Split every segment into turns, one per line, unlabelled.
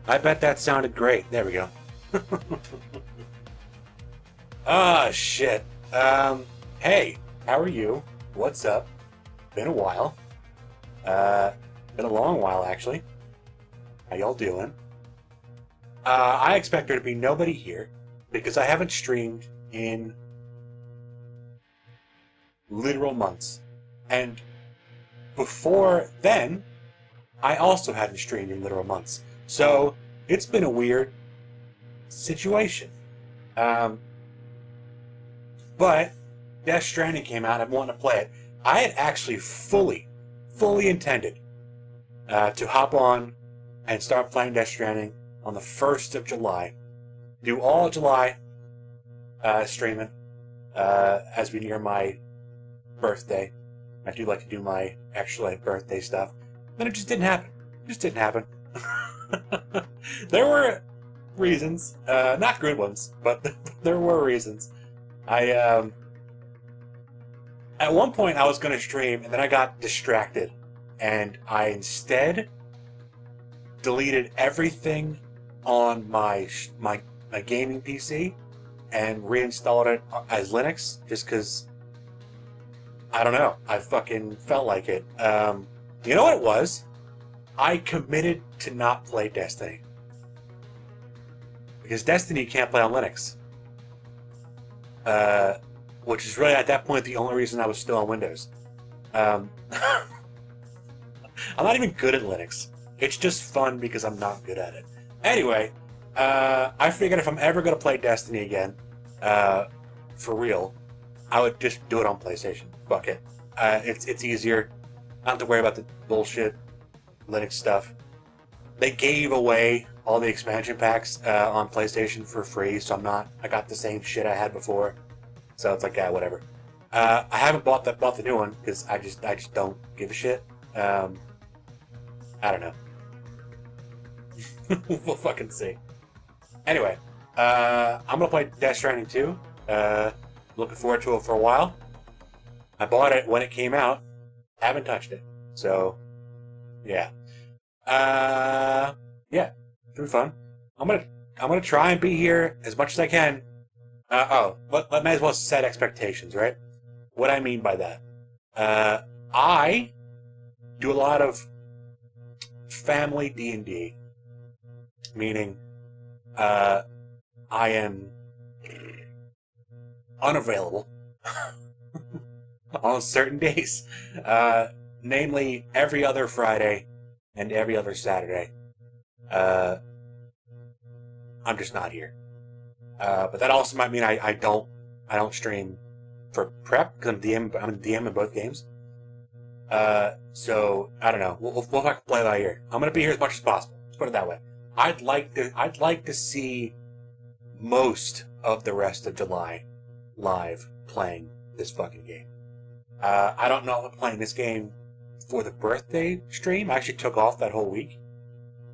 I bet that sounded great. There we go. Ah, shit. Hey, how are you? What's up? Been a while. Been a long while, actually. How y'all doing? I expect there to be nobody here because I haven't streamed in literal months. And before then, I also hadn't streamed in literal months. So, it's been a weird situation. But Death Stranding came out. I've wanted to play it. I had actually fully intended to hop on and start playing Death Stranding on the 1st of July. Do all July streaming as we near my birthday. I do like to do my actual birthday stuff. Then it just didn't happen. It just didn't happen. There were reasons. Not good ones, but there were reasons. At one point I was going to stream, and then I got distracted, and I instead deleted everything on my gaming PC and reinstalled it as Linux, just because, I don't know, I fucking felt like it. You know what it was? I committed to not play Destiny. Because Destiny you can't play on Linux. Which is really, at that point, the only reason I was still on Windows. I'm not even good at Linux. It's just fun because I'm not good at it. Anyway, I figured if I'm ever going to play Destiny again, for real, I would just do it on PlayStation. Fuck it. It's easier. I don't have to worry about the bullshit Linux stuff. They gave away all the expansion packs on PlayStation for free, so I got the same shit I had before. So it's like, yeah, whatever. I haven't bought the new one because I just don't give a shit. I don't know. We'll fucking see. Anyway, I'm gonna play Death Stranding 2. Looking forward to it for a while. I bought it when it came out. Haven't touched it. So, yeah. Yeah, it'll be fun. I'm gonna try and be here as much as I can. But may as well set expectations, right? What I mean by that, I do a lot of family D&D, meaning I am unavailable on certain days, namely every other Friday and every other Saturday. I'm just not here. But that also might mean I don't stream for prep because I'm DM in both games. So I don't know. We'll have to play by ear. I'm gonna be here as much as possible. Let's put it that way. I'd like to see most of the rest of July live playing this fucking game. I don't know if I'm playing this game for the birthday stream. I actually took off that whole week.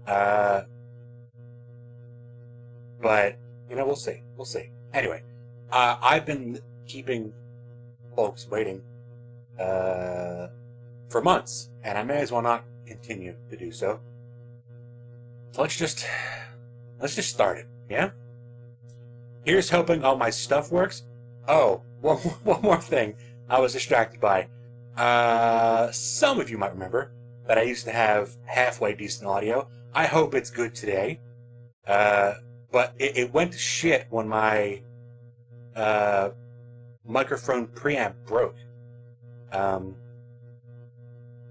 But you know, we'll see. We'll see. Anyway, I've been keeping folks waiting for months, and I may as well not continue to do so. So let's just start it. Yeah. Here's hoping all my stuff works. Oh, one more thing I was distracted by. Some of you might remember that I used to have halfway decent audio. I hope it's good today. But it went to shit when my microphone preamp broke.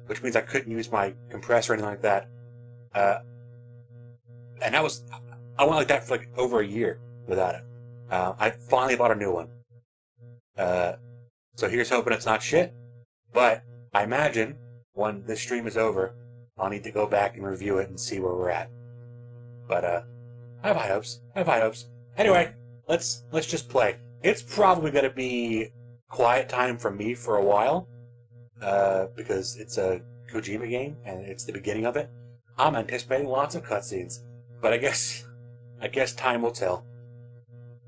Which means I couldn't use my compressor or anything like that. And I went like that for like over a year without it. I finally bought a new one. So here's hoping it's not shit. But I imagine when this stream is over, I'll need to go back and review it and see where we're at. But I have high hopes. Anyway, let's just play. It's probably going to be quiet time for me for a while, because it's a Kojima game and it's the beginning of it. I'm anticipating lots of cutscenes, but I guess time will tell.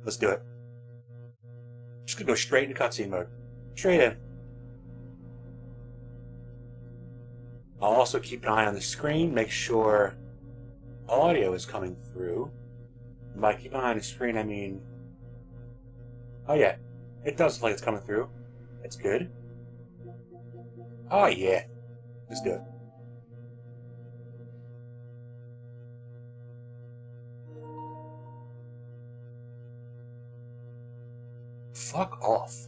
Let's do it. Just gonna go straight into cutscene mode. Straight in. I'll also keep an eye on the screen, make sure audio is coming through. And by keep behind the screen, I mean... Oh yeah, it does look like it's coming through. That's good. Oh yeah, let's do it. Fuck off.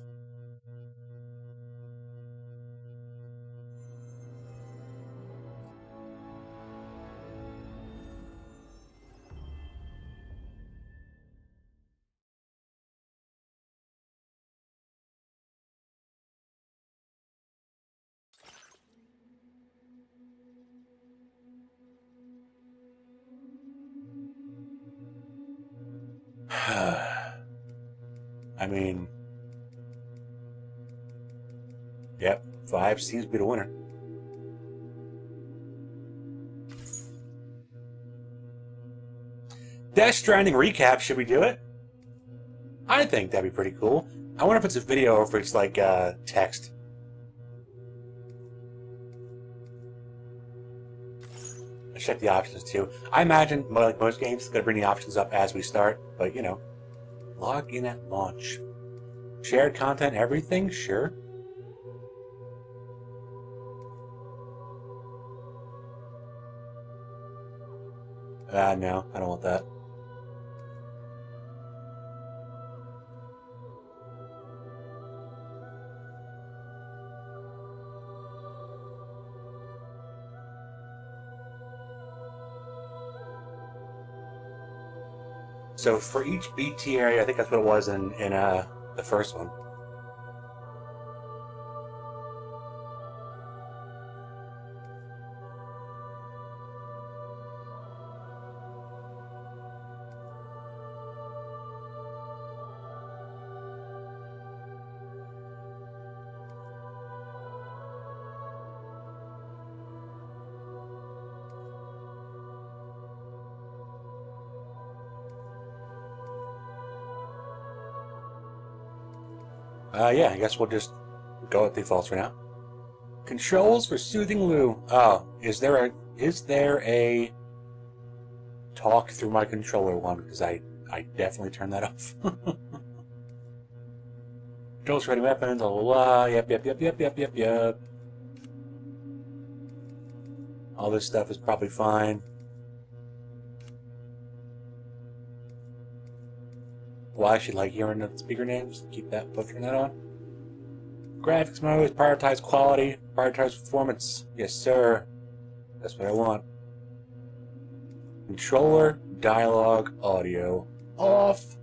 I mean... Yep, 5 seems to be the winner. Death Stranding recap, should we do it? I think that'd be pretty cool. I wonder if it's a video or if it's like text. Let's check the options too. I imagine, like most games, it's going to bring the options up as we start, but you know. Log in at launch. Shared content, everything? Sure. No, I don't want that. So for each BT area, I think that's what it was in the first one. Yeah, I guess we'll just go with defaults for now. Controls for Soothing Lou. Oh, is there a talk through my controller one? Because I definitely turned that off. Controls, ready weapons, blah, blah, blah. Yep. All this stuff is probably fine. Well, I actually like hearing the speaker names. Keep that, putting that on. Graphics mode, prioritize quality, prioritize performance. Yes, sir. That's what I want. Controller, dialogue, audio, off.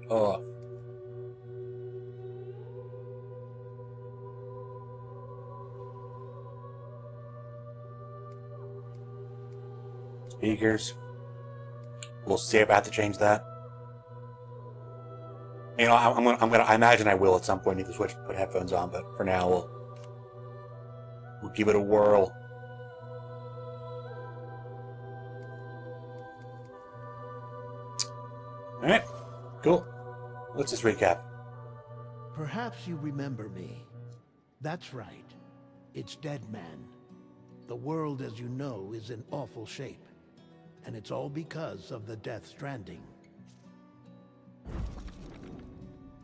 Off. Speakers. We'll see if I have to change that. You know, I imagine I will at some point need to switch, put headphones on, but for now we'll give it a whirl. All right, cool. Let's just recap.
Perhaps you remember me. That's right. It's Dead Man. The world, as you know, is in awful shape. And it's all because of the Death Stranding.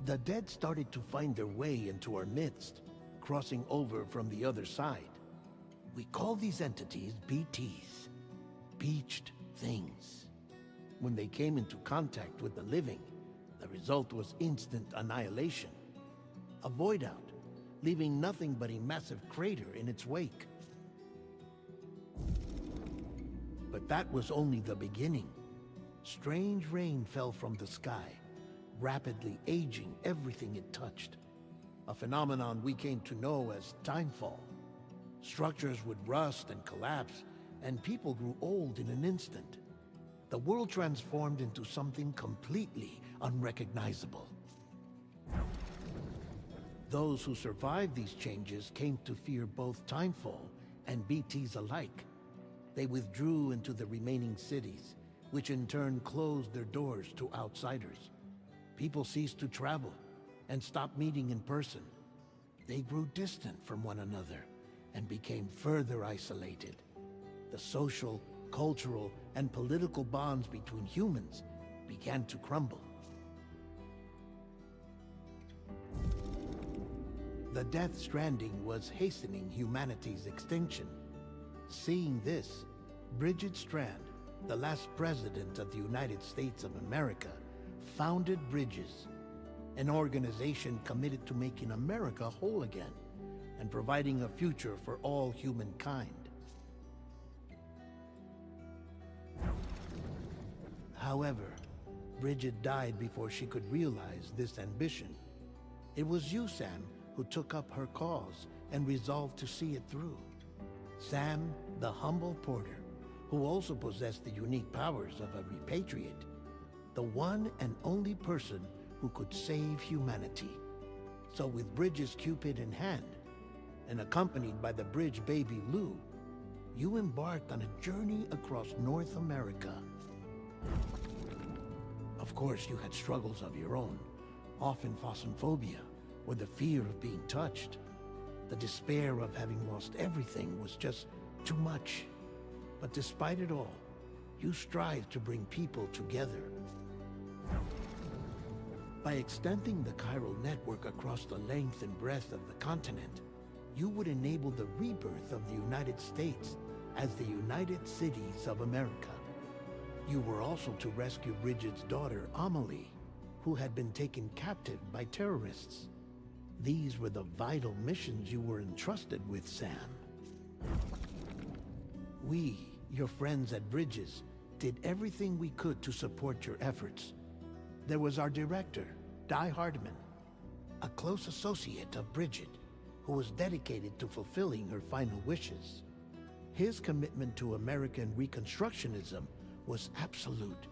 The dead started to find their way into our midst, crossing over from the other side. We call these entities BTs, Beached Things. When they came into contact with the living, the result was instant annihilation. A void out, leaving nothing but a massive crater in its wake. But that was only the beginning. Strange rain fell from the sky, rapidly aging everything it touched. A phenomenon we came to know as timefall. Structures would rust and collapse, and people grew old in an instant. The world transformed into something completely unrecognizable. Those who survived these changes came to fear both timefall and BTs alike. They withdrew into the remaining cities, which in turn closed their doors to outsiders. People ceased to travel and stopped meeting in person. They grew distant from one another and became further isolated. The social, cultural, and political bonds between humans began to crumble. The Death Stranding was hastening humanity's extinction. Seeing this, Bridget Strand, the last president of the United States of America, founded Bridges, an organization committed to making America whole again and providing a future for all humankind. However, Bridget died before she could realize this ambition. It was you, Sam, who took up her cause and resolved to see it through. Sam, the humble porter, who also possessed the unique powers of a repatriate, the one and only person who could save humanity. So with Bridges' Cupid in hand, and accompanied by the bridge baby Lou, you embarked on a journey across North America. Of course, you had struggles of your own, often phasmophobia, or the fear of being touched. The despair of having lost everything was just too much. But despite it all, you strived to bring people together. By extending the chiral network across the length and breadth of the continent, you would enable the rebirth of the United States as the United Cities of America. You were also to rescue Bridget's daughter, Amelie, who had been taken captive by terrorists. These were the vital missions you were entrusted with, Sam. We, your friends at Bridges, did everything we could to support your efforts. There was our director, Di Hardman, a close associate of Bridget, who was dedicated to fulfilling her final wishes. His commitment to American Reconstructionism was absolute,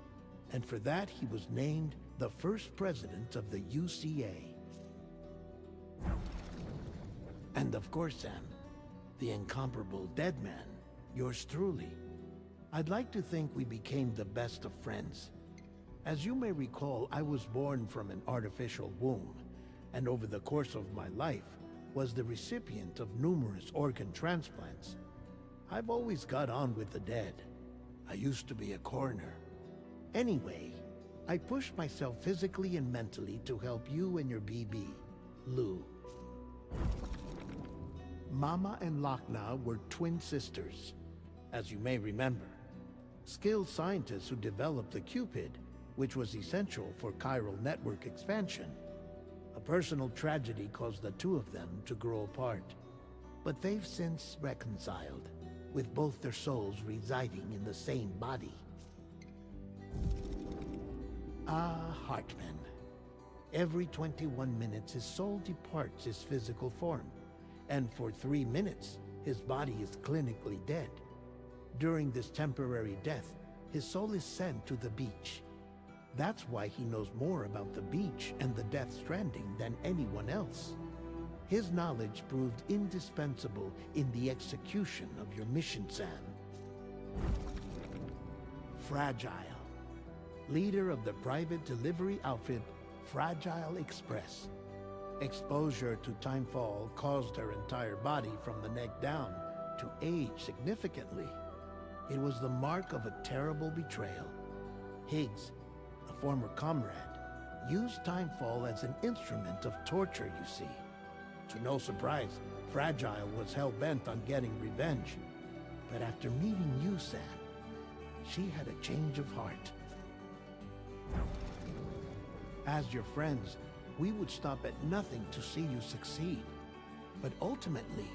and for that he was named the first president of the UCA. And of course, Sam, the incomparable Dead Man, yours truly. I'd like to think we became the best of friends. As you may recall, I was born from an artificial womb, and over the course of my life, was the recipient of numerous organ transplants. I've always got on with the dead. I used to be a coroner. Anyway, I pushed myself physically and mentally to help you and your BB, Lou. Mama and Lochna were twin sisters, as you may remember. Skilled scientists who developed the Cupid, which was essential for chiral network expansion. A personal tragedy caused the two of them to grow apart. But they've since reconciled, with both their souls residing in the same body. Ah, Hartman. Every 21 minutes his soul departs his physical form, and for 3 minutes his body is clinically dead. During this temporary death, his soul is sent to the beach. That's why he knows more about the beach and the Death Stranding than anyone else. His knowledge proved indispensable in the execution of your mission, Sam. Fragile, leader of the private delivery outfit Fragile Express. Exposure to timefall caused her entire body from the neck down to age significantly. It was the mark of a terrible betrayal. Higgs, a former comrade, used timefall as an instrument of torture, you see. To no surprise, Fragile was hell-bent on getting revenge. But after meeting you, Sam, she had a change of heart. As your friends, we would stop at nothing to see you succeed. But ultimately,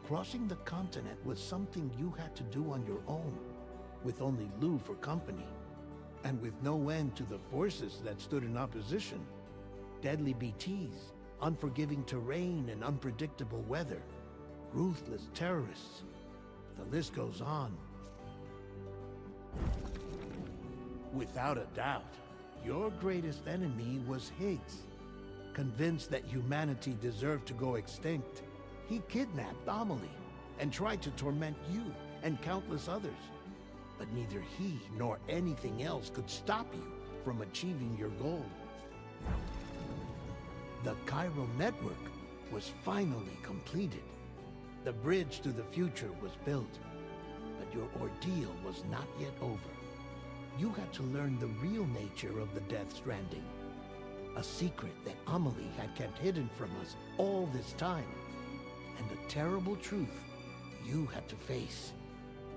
crossing the continent was something you had to do on your own, with only Lou for company, and with no end to the forces that stood in opposition. Deadly BTs, unforgiving terrain and unpredictable weather, ruthless terrorists. The list goes on. Without a doubt, your greatest enemy was Higgs. Convinced that humanity deserved to go extinct, he kidnapped Amelie and tried to torment you and countless others. but neither he nor anything else could stop you from achieving your goal. The chiral network was finally completed. The bridge to the future was built, but your ordeal was not yet over. You had to learn the real nature of the Death Stranding, a secret that Amelie had kept hidden from us all this time, and a terrible truth you had to face.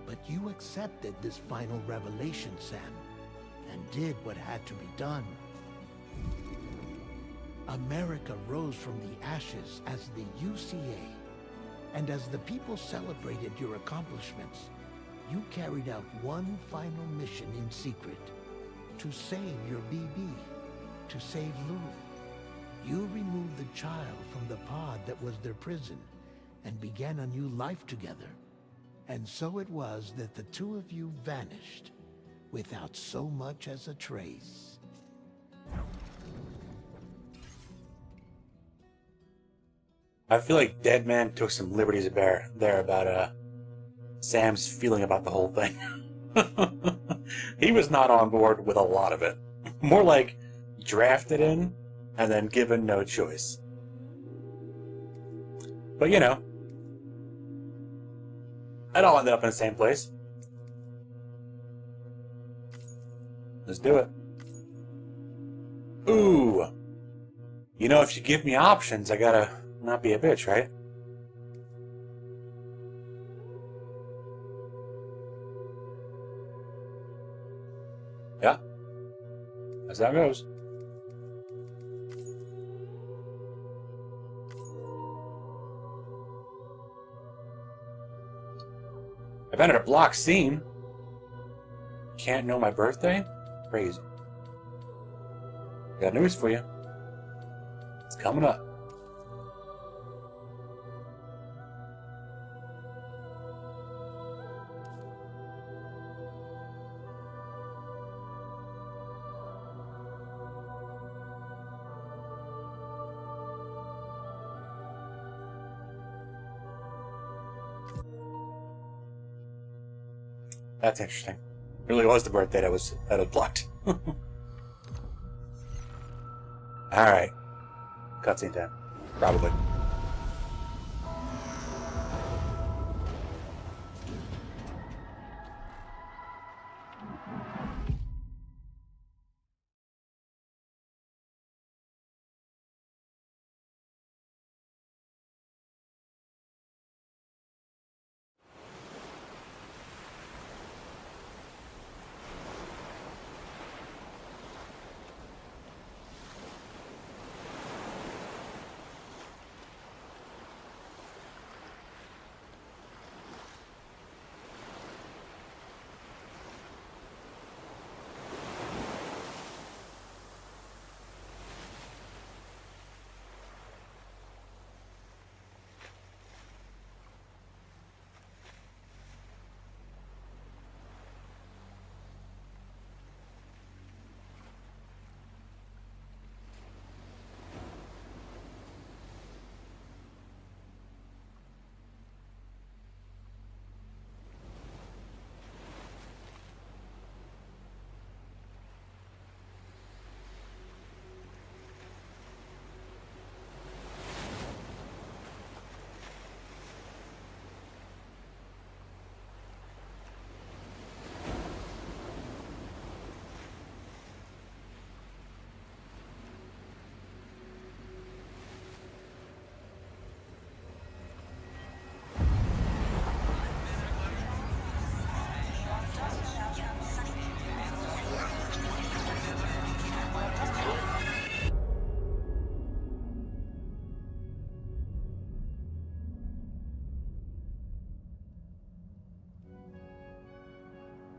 But you accepted this final revelation, Sam, and did what had to be done. America rose from the ashes as the UCA, and as the people celebrated your accomplishments, you carried out one final mission in secret, to save your BB, to save Lou. You removed the child from the pod that was their prison, and began a new life together. And so it was that the two of you vanished, without so much as a trace.
I feel like Dead Man took some liberties there about Sam's feeling about the whole thing. He was not on board with a lot of it. More like drafted in and then given no choice. But you know, it all ended up in the same place. Let's do it. Ooh. You know, if you give me options, I gotta not be a bitch, right? Yeah. That's how it goes. I've entered a block scene. Can't know my birthday? Crazy. Got news for you. It's coming up. That's interesting. It really was the birthday that was blocked. Alright. Cutscene time. Probably.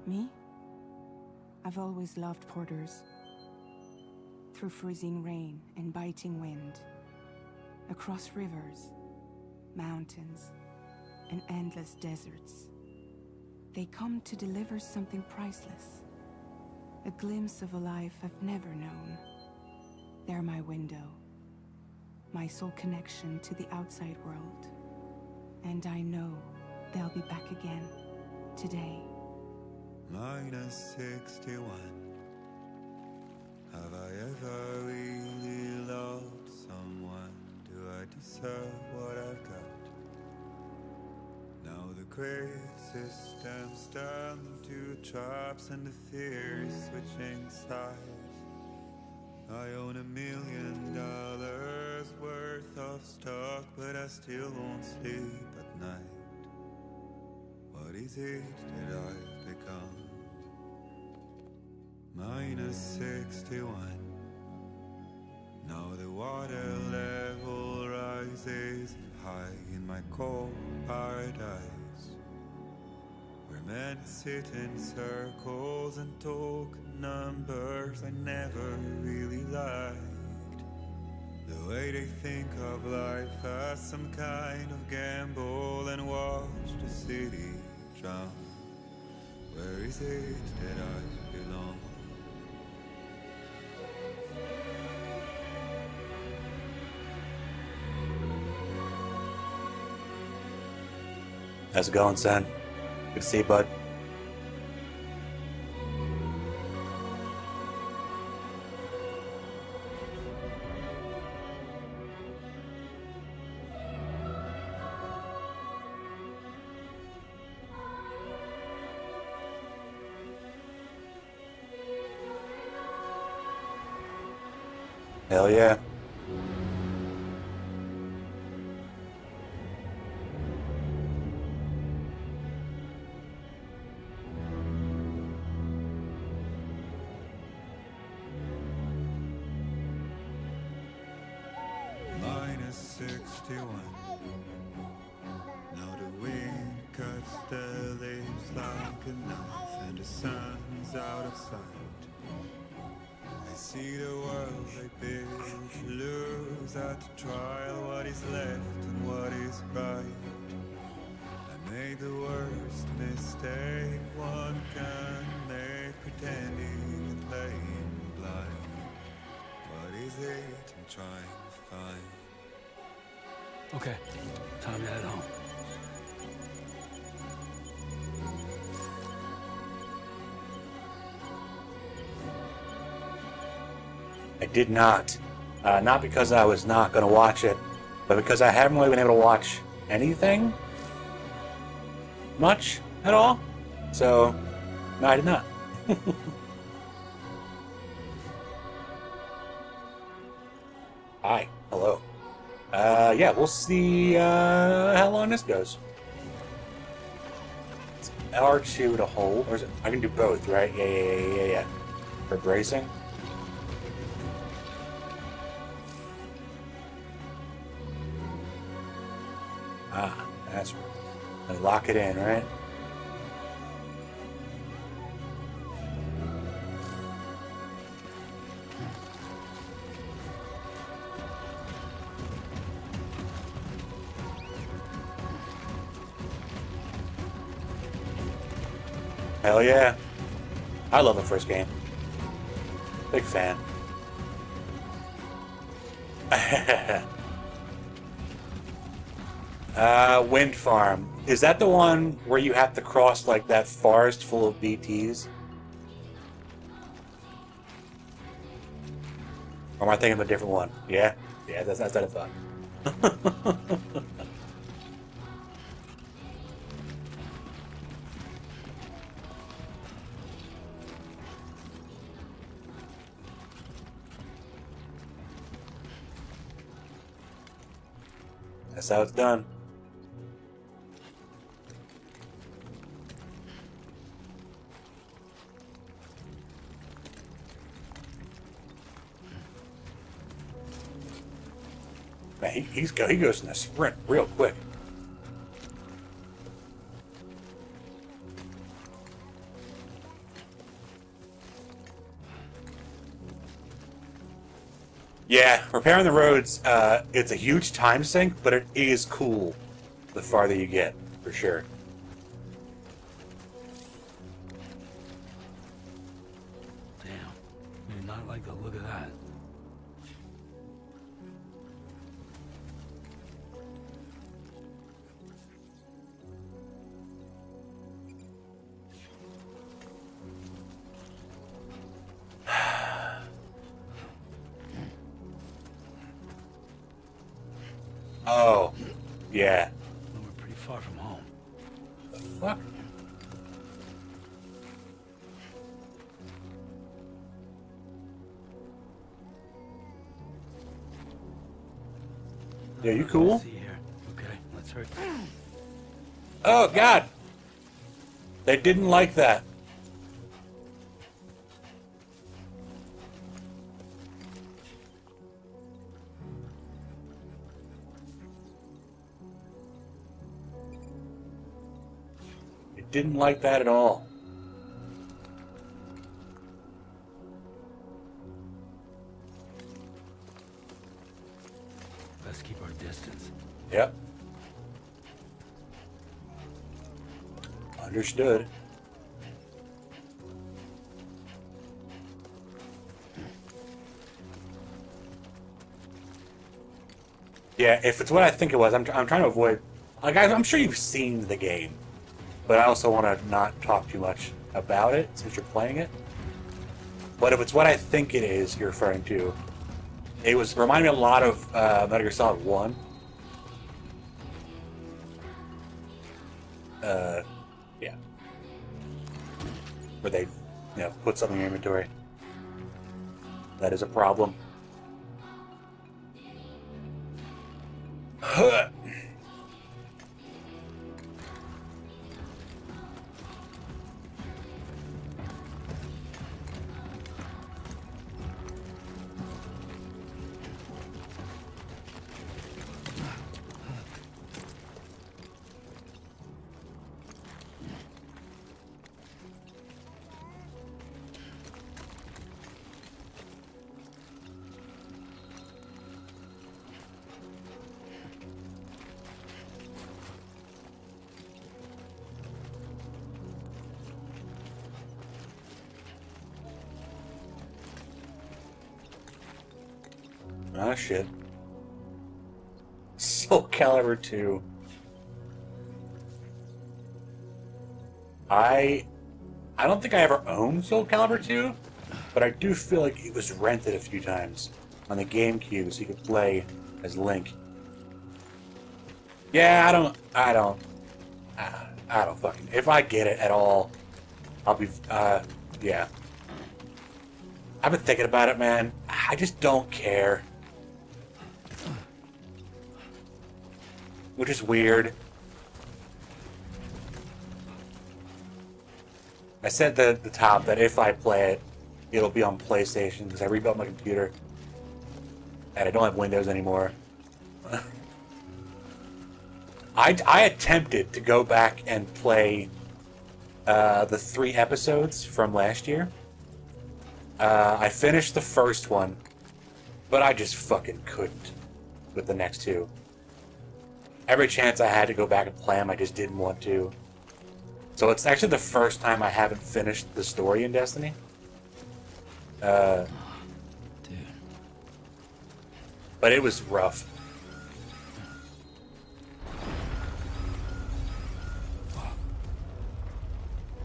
Me? I've always loved porters. Through freezing rain and biting wind, across rivers, mountains, and endless deserts, they come to deliver something priceless. A glimpse of a life I've never known. They're my window, my sole connection to the outside world. And I know they'll be back again, today.
Minus 61. Have I ever really loved someone? Do I deserve what I've got? Now the great systems turn into traps and the fears switching sides. I own $1 million worth of stock, but I still won't sleep at night. What is it that I've become? Minus 61. Now the water level rises high in my cold paradise, where men sit in circles and talk numbers I never really liked. The way they think of life as some kind of gamble and watch the city drown. Where is it that I belong?
How's it going, son? Good to see you, bud. Hell yeah.
Minus 61. Now the wind cuts the leaves like a knife, and the sun's out of sight. I see the world they build, lose at the trial what is left and what is right. I made the worst mistake one can make, pretending and playing blind. What is it I'm trying to find?
Okay, time to head home.
I did not. Not because I was not going to watch it, but because I haven't really been able to watch anything much at all. So, no, I did not. Hi. Hello. Yeah, we'll see how long this goes. It's R2 to hold. Or is it? I can do both, right? Yeah. For bracing. Ah, that's right. Lock it in, right? Hell yeah. I love the first game. Big fan. Wind Farm. Is that the one where you have to cross like that forest full of BTs? Or am I thinking of a different one? Yeah? Yeah, that's what I thought. That's how it's done. Man, he goes in a sprint real quick. Yeah, repairing the roads, it's a huge time sink, but it is cool the farther you get, for sure.
Damn, I do not like the look of that.
Oh, yeah.
Well, we're pretty far from home.
The fuck? Yeah, you cool?
See here. Okay, let's hurry.
Oh, God! They didn't like that. They didn't like that at all.
Best keep our distance.
Yep. Understood. Yeah, if it's what I think it was, I'm trying to avoid... Like, I'm sure you've seen the game, but I also want to not talk too much about it since you're playing it. But if it's what I think it is you're referring to, it reminded me a lot of Metal Gear Solid 1. Yeah. Where they, put something in your inventory. That is a problem. Ah, shit. Soul Calibur 2. I don't think I ever owned Soul Calibur 2, but I do feel like it was rented a few times on the GameCube so you could play as Link. Yeah, I don't fucking... If I get it at all, I'll be... yeah. I've been thinking about it, man. I just don't care. Which is weird. I said at the top that if I play it, it'll be on PlayStation because I rebuilt my computer and I don't have Windows anymore. I attempted to go back and play the 3 episodes from last year. I finished the first one, but I just fucking couldn't with the next 2. Every chance I had to go back and play them, I just didn't want to. So it's actually the first time I haven't finished the story in Destiny.
Dude.
But it was rough.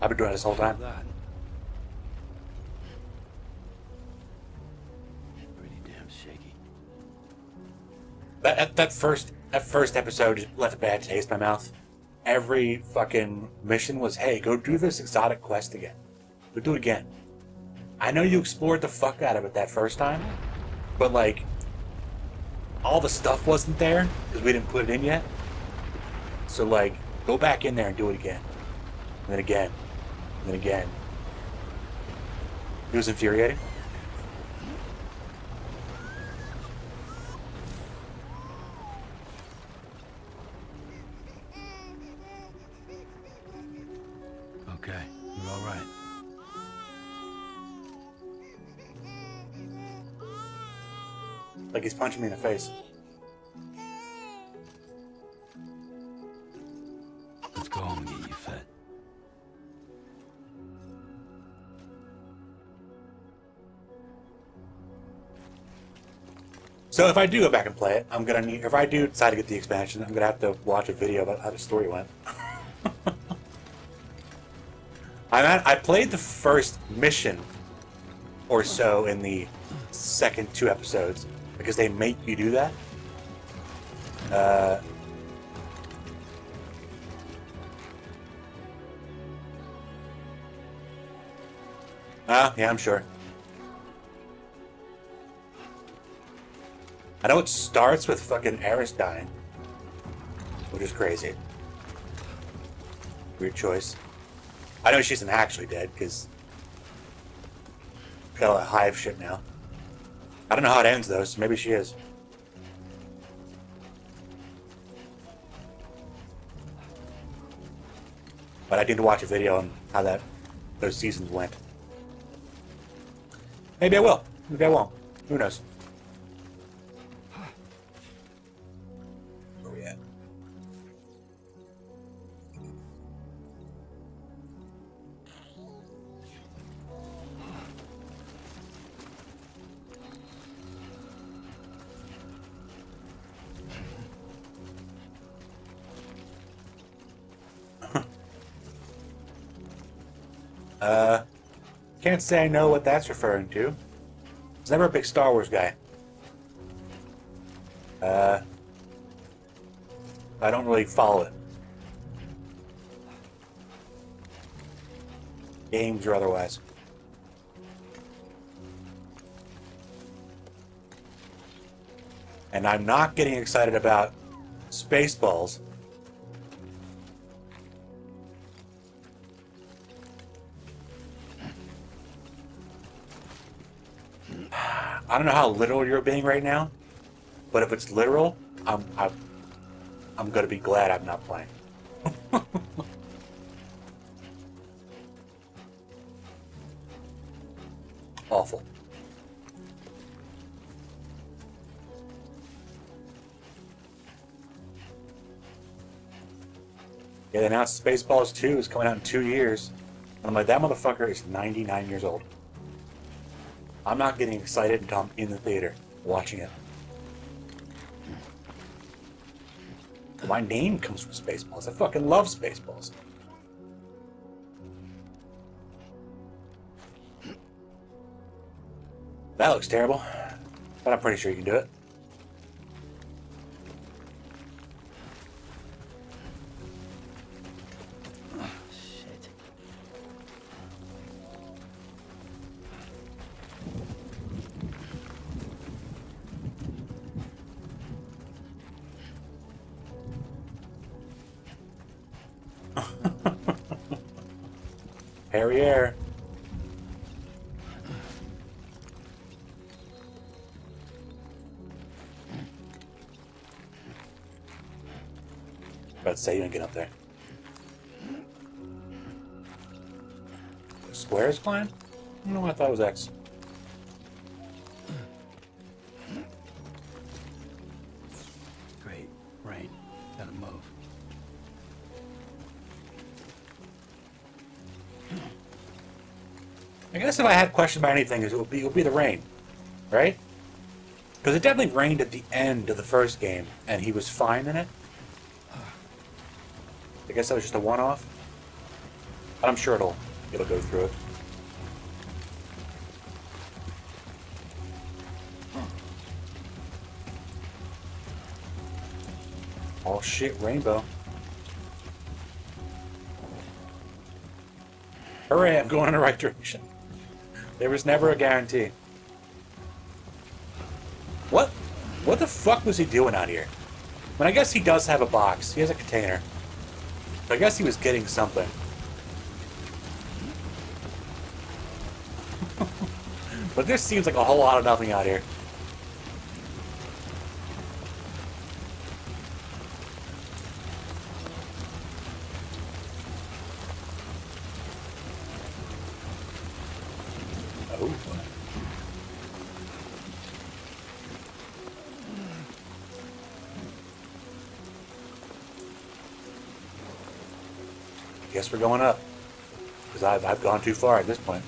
I've been doing this whole time.
That. Pretty damn shaky.
That first episode just left a bad taste in my mouth. Every fucking mission was, hey, go do this exotic quest again. Go do it again. I know you explored the fuck out of it that first time, but like, all the stuff wasn't there because we didn't put it in yet. So like, go back in there and do it again. And then again. And then again. It was infuriating.
Okay, you're all right.
Like he's punching me in the face.
Let's go home and get you fed.
So if I do go back and play it, I'm gonna need. If I do decide to get the expansion, I'm gonna have to watch a video about how the story went. I played the first mission or so in the second 2 episodes because they make you do that. Uh, yeah, I'm sure. I know it starts with fucking Eris dying, which is crazy. Weird choice. I know she isn't actually dead, because got all that hive shit now. I don't know how it ends, though, so maybe she is. But I need to watch a video on how those seasons went. Maybe I will. Maybe I won't. Who knows? Where we at? Can't say I know what that's referring to. I was never a big Star Wars guy. I don't really follow it. Games or otherwise. And I'm not getting excited about Spaceballs. I don't know how literal you're being right now, but if it's literal, I'm gonna be glad I'm not playing. Awful. Yeah, they announced Spaceballs 2 is coming out in 2 years. And I'm like, that motherfucker is 99 years old. I'm not getting excited until I'm in the theater watching it. My name comes from Spaceballs. I fucking love Spaceballs. That looks terrible, but I'm pretty sure you can do it.
Shit.
Harrier. About to say you didn't get up there. Squares climb? I don't know why I thought it was X.
Great. Rain. Gotta move.
I guess if I had questions about anything, it would be the rain, right? Because it definitely rained at the end of the first game, and he was fine in it. I guess that was just a one-off. But I'm sure it'll go through it. Oh shit, rainbow. Hooray, I'm going in the right direction. There was never a guarantee. What the fuck was he doing out here? I mean, I guess he does have a box. He has a container. So I guess he was getting something. But this seems like a whole lot of nothing out here. Oh. Guess we're going up. Because I've gone too far at this point.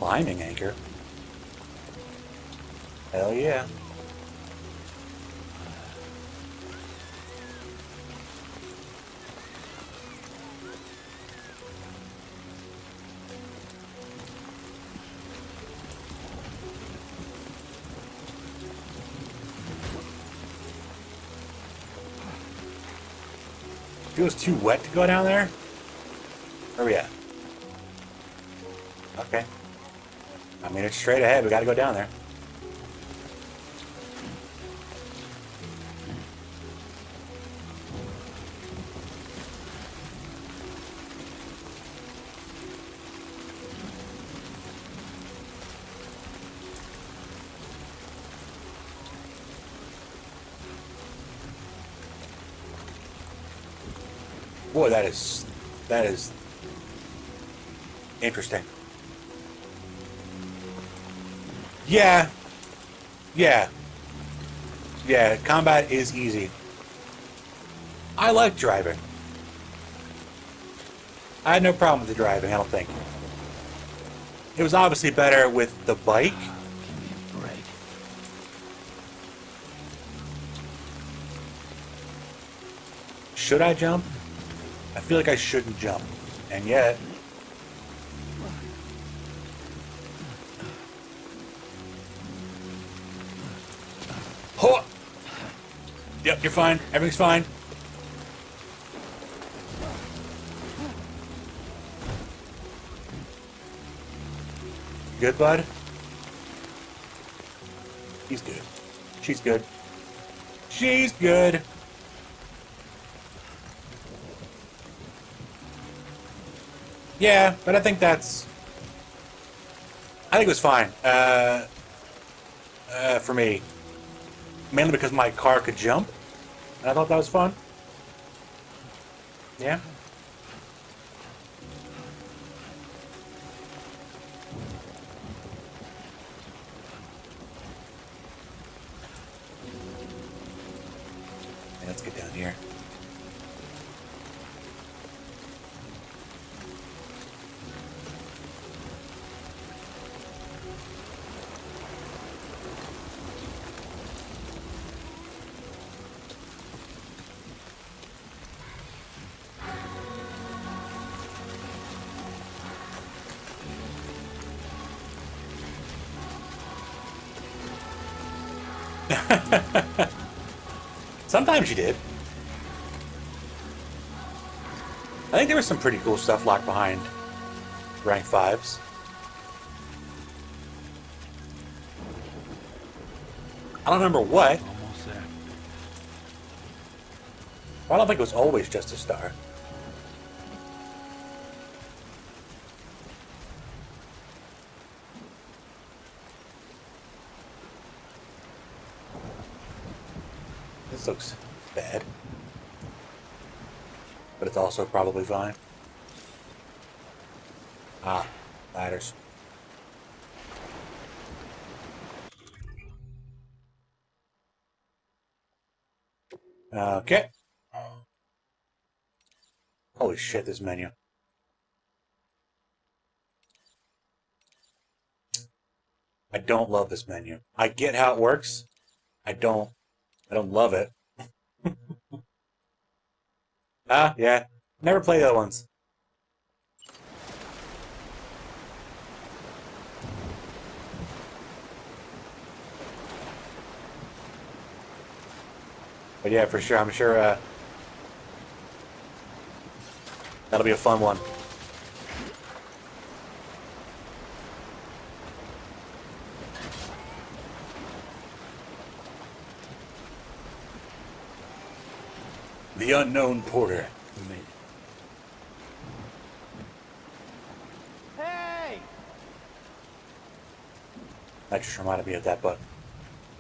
Climbing anchor. Hell yeah. Feels too wet to go down there? Where we at? Okay. I mean, it's straight ahead. We gotta go down there. Boy, that is interesting. Yeah. Combat is easy. I like driving. I had no problem with the driving, I don't think. It was obviously better with the bike.
Give me a break.
Should I jump? I feel like I shouldn't jump. And yet... Ho! Yep, you're fine. Everything's fine. Good, bud? He's good. She's good. She's good. Yeah, but I think that's... I think it was fine. For me. Mainly because my car could jump. And I thought that was fun. Yeah. Let's get down here. Sometimes you did. I think there was some pretty cool stuff locked behind rank 5s. I don't remember what.
Almost there.
I don't think it was always just a star. This looks bad. But it's also probably fine. Ah, ladders. Okay. Holy shit, this menu. I don't love this menu. I get how it works. I don't love it. Ah, yeah. Never played the other ones. But yeah, for sure. I'm sure that'll be a fun one. The Unknown Porter.
We made it.
Hey!
That just reminded me of that button.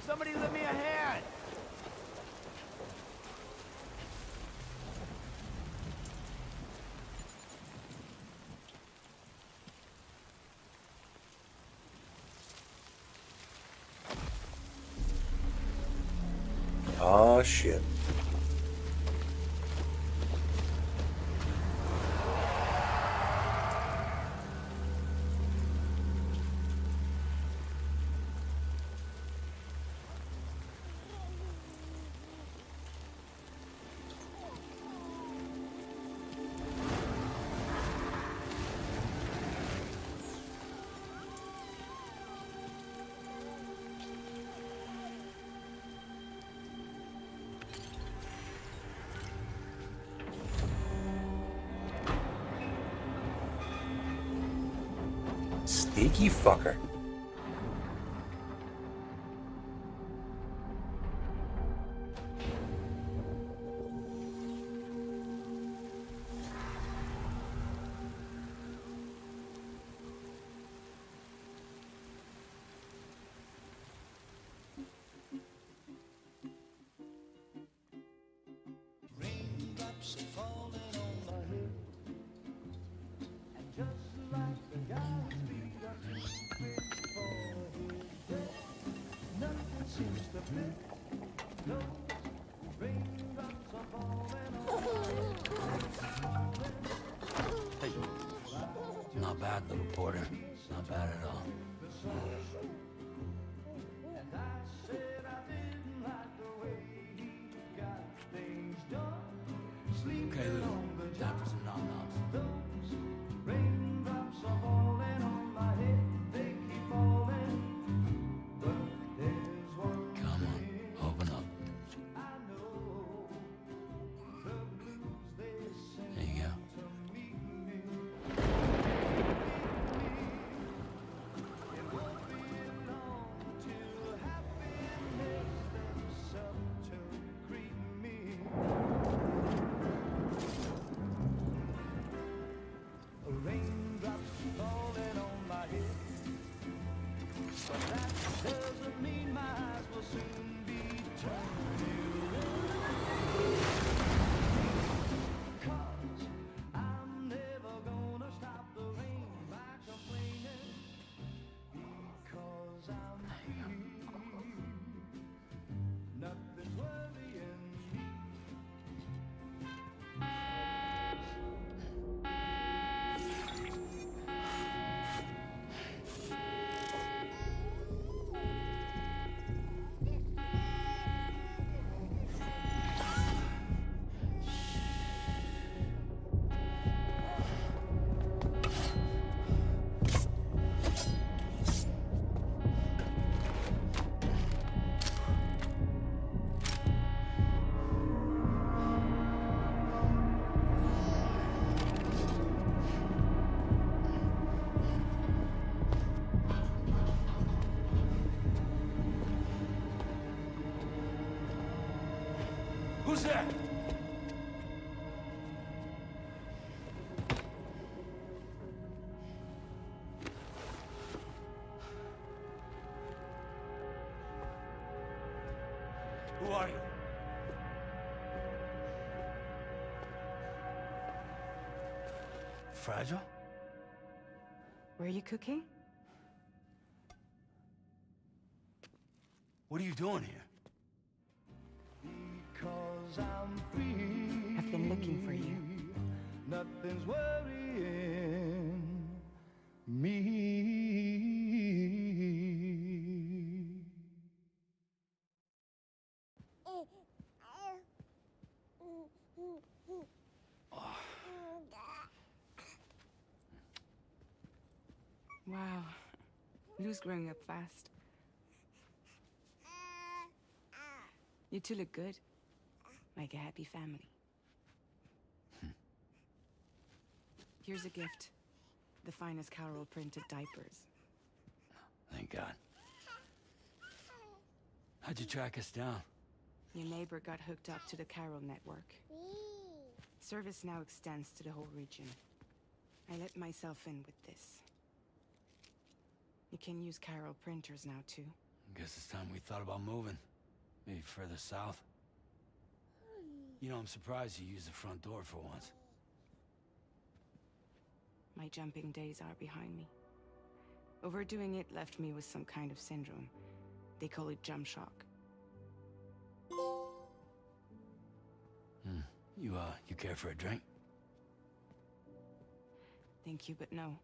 Somebody lend me a hand!
Oh shit. Sneaky fucker.
Not bad, little Porter. Not bad at all. Okay, Lou. Time for some nom-noms. Come on, open up. There you go. Who's there? Who are you? Fragile?
Were you cooking?
What are you doing here?
I've been looking for you.
Nothing's worrying me.
Wow. Lou's growing up fast. You two look good. Like a happy family. Here's a gift. The finest Carol printed diapers.
Thank God. How'd you track us down?
Your neighbor got hooked up to the Carol network. Service now extends to the whole region. I let myself in with this. You can use Carol printers now too.
Guess it's time we thought about moving. Maybe further south. You know, I'm surprised you used the front door for once.
My jumping days are behind me. Overdoing it left me with some kind of syndrome. They call it jump shock.
You care for a drink?
Thank you, but no.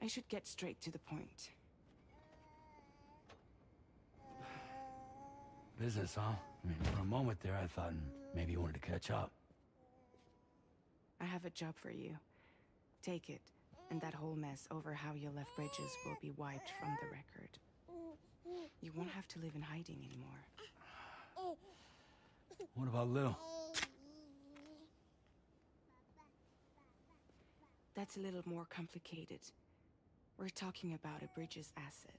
I should get straight to the point.
Business, huh? I mean, for a moment there, I thought maybe you wanted to catch up.
I have a job for you. Take it, and that whole mess over how you left bridges will be wiped from the record. You won't have to live in hiding anymore.
What about Lou?
That's a little more complicated. We're talking about a bridge's asset.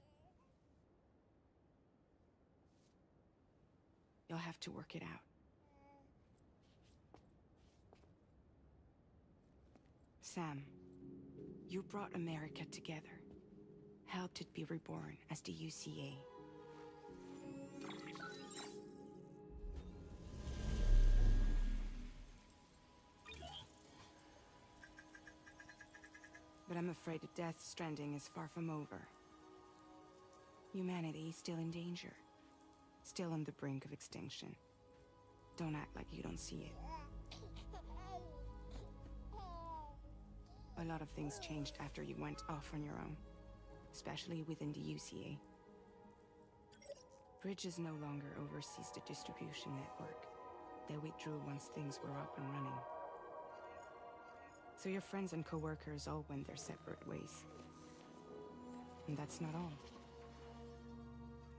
You'll have to work it out. Sam, you brought America together. Helped it be reborn as the UCA. But I'm afraid that Death Stranding is far from over. Humanity is still in danger. Still on the brink of extinction. Don't act like you don't see it. A lot of things changed after you went off on your own. Especially within the UCA. Bridges no longer oversees the distribution network. They withdrew once things were up and running. So your friends and co-workers all went their separate ways. And that's not all.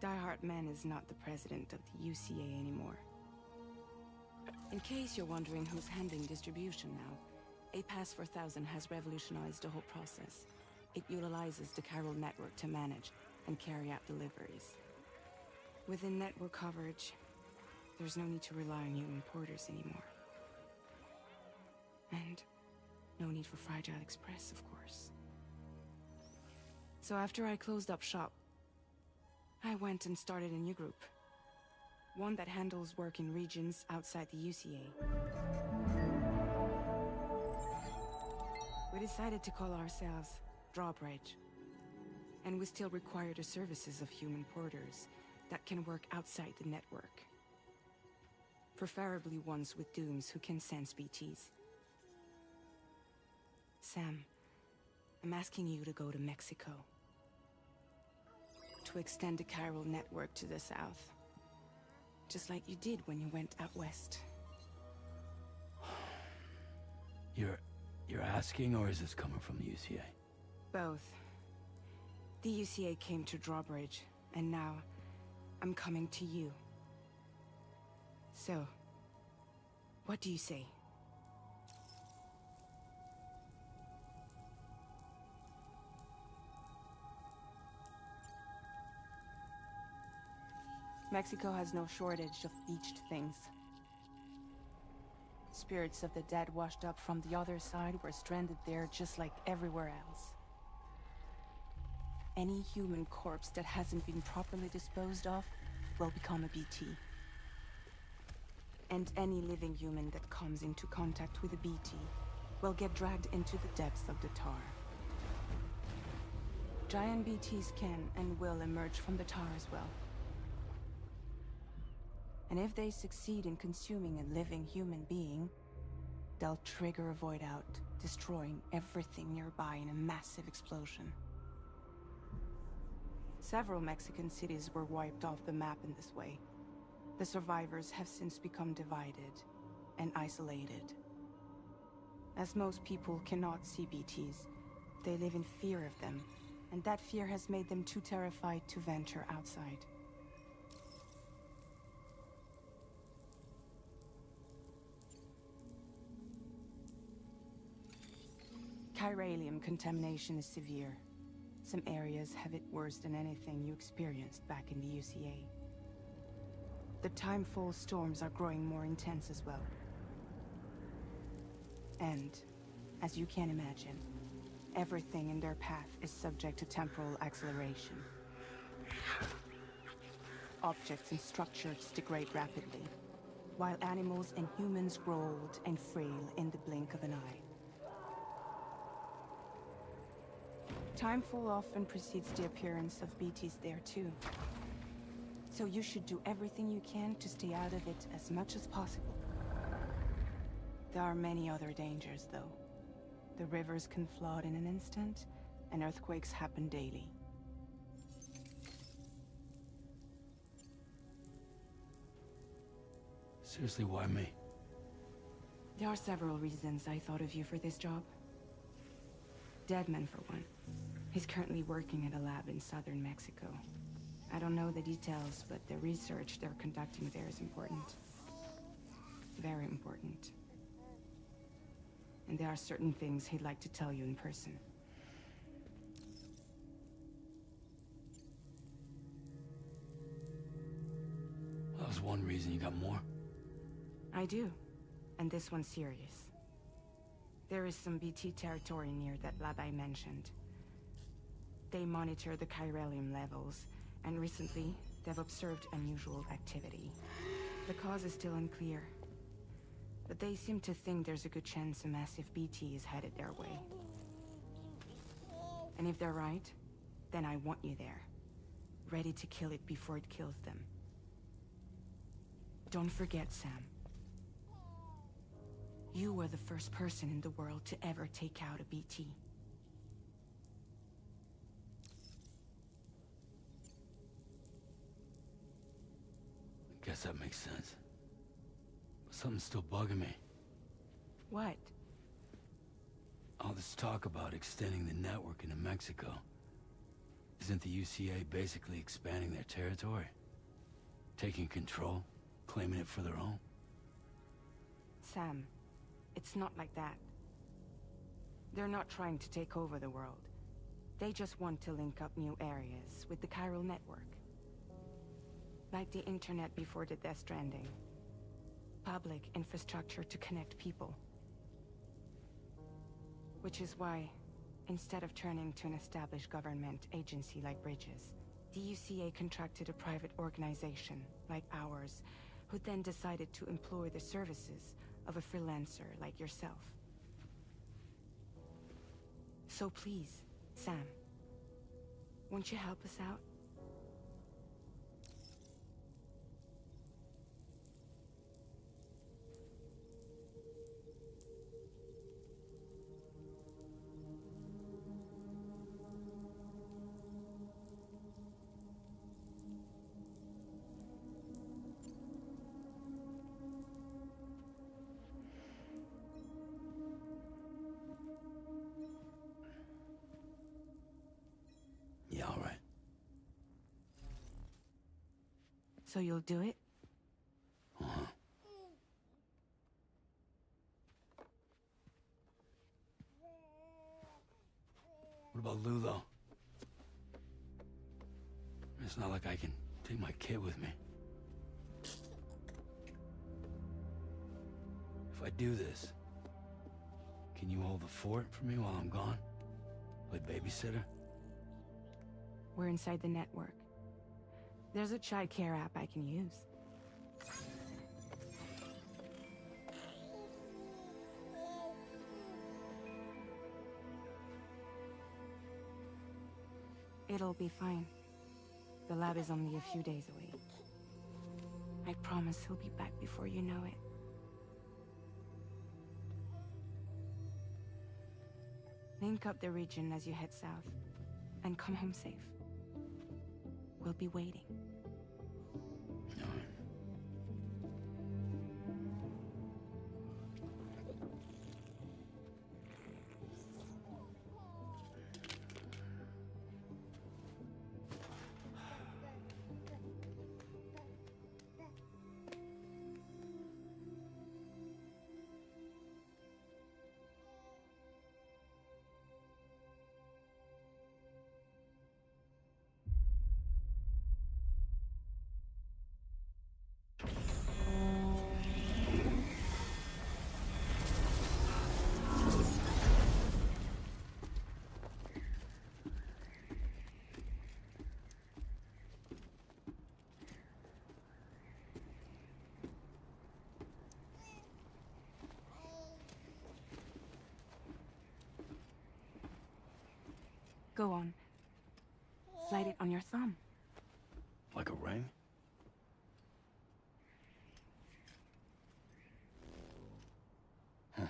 Die Hartman is not the president of the UCA anymore. In case you're wondering who's handling distribution now, A Pass 4000 has revolutionized the whole process. It utilizes the chiral network to manage and carry out deliveries. Within network coverage, there's no need to rely on human porters anymore. And no need for Fragile Express, of course. So after I closed up shop, I went and started a new group. One that handles work in regions outside the UCA. We decided to call ourselves Drawbridge. And we still require the services of human porters that can work outside the network. Preferably ones with dooms who can sense BTs. Sam, I'm asking you to go to Mexico. To extend the chiral network to the south. Just like you did when you went out west.
You're asking, or is this coming from the UCA?
Both. The UCA came to Drawbridge, and now I'm coming to you. So, what do you say? Mexico has no shortage of beached things. Spirits of the dead washed up from the other side were stranded there just like everywhere else. Any human corpse that hasn't been properly disposed of will become a BT. And any living human that comes into contact with a BT will get dragged into the depths of the tar. Giant BTs can and will emerge from the tar as well. And if they succeed in consuming a living human being, they'll trigger a void out, destroying everything nearby in a massive explosion. Several Mexican cities were wiped off the map in this way. The survivors have since become divided and isolated. As most people cannot see BTs, they live in fear of them, and that fear has made them too terrified to venture outside. Chiralium contamination is severe. Some areas have it worse than anything you experienced back in the UCA. The timefall storms are growing more intense as well. And, as you can imagine, everything in their path is subject to temporal acceleration. Objects and structures degrade rapidly, while animals and humans grow old and frail in the blink of an eye. Timefall often precedes the appearance of BTs there too. So you should do everything you can to stay out of it as much as possible. There are many other dangers though. The rivers can flood in an instant, and earthquakes happen daily.
Seriously, why me?
There are several reasons I thought of you for this job. Deadman for one. He's currently working at a lab in southern Mexico. I don't know the details, but the research they're conducting there is important. Very important. And there are certain things he'd like to tell you in person.
one reason, you got more?
I do. And this one's serious. There is some BT territory near that lab I mentioned. They monitor the chiralium levels, and recently, they've observed unusual activity. The cause is still unclear, but they seem to think there's a good chance a massive BT is headed their way. And if they're right, then I want you there, ready to kill it before it kills them. Don't forget, Sam. You were the first person in the world to ever take out a BT.
Guess that makes sense. But something's still bugging me.
What?
All this talk about extending the network into Mexico. Isn't the UCA basically expanding their territory? Taking control? Claiming it for their own?
Sam, it's not like that. They're not trying to take over the world. They just want to link up new areas with the chiral network. Like the internet before the Death Stranding. Public infrastructure to connect people. Which is why, instead of turning to an established government agency like Bridges, the UCA contracted a private organization, like ours, who then decided to employ the services of a freelancer like yourself. So please, Sam, won't you help us out?
Yeah, all right.
So you'll do it?
Uh-huh. What about Lou, though? It's not like I can take my kid with me. If I do this, can you hold the fort for me while I'm gone? Play babysitter?
We're inside the network. There's a child care app I can use. It'll be fine. The lab is only a few days away. I promise he'll be back before you know it. Link up the region as you head south, and come home safe. We'll be waiting.
All right.
Go on. Slide it on your thumb.
Like a ring? Huh.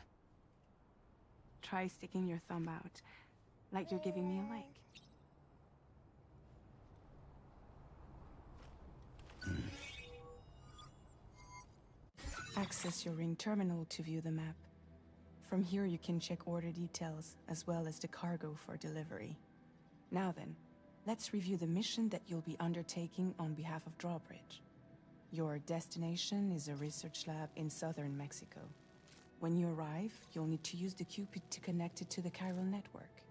Try sticking your thumb out, like you're giving me a like. Access your ring terminal to view the map. From here you can check order details, as well as the cargo for delivery. Now then, let's review the mission that you'll be undertaking on behalf of Drawbridge. Your destination is a research lab in southern Mexico. When you arrive, you'll need to use the Cupid to connect it to the chiral network.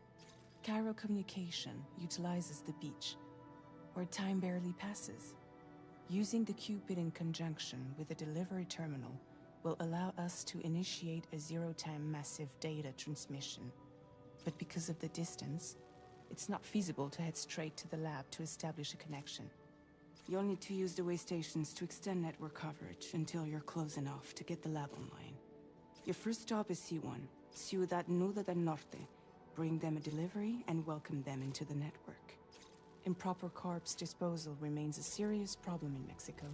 Chiral communication utilizes the beach, where time barely passes. Using the Cupid in conjunction with the delivery terminal will allow us to initiate a zero-time massive data transmission. But because of the distance, it's not feasible to head straight to the lab to establish a connection. You'll need to use the way stations to extend network coverage until you're close enough to get the lab online. Your first stop is C1, Ciudad Nuda del Norte. Bring them a delivery and welcome them into the network. Improper corpse disposal remains a serious problem in Mexico.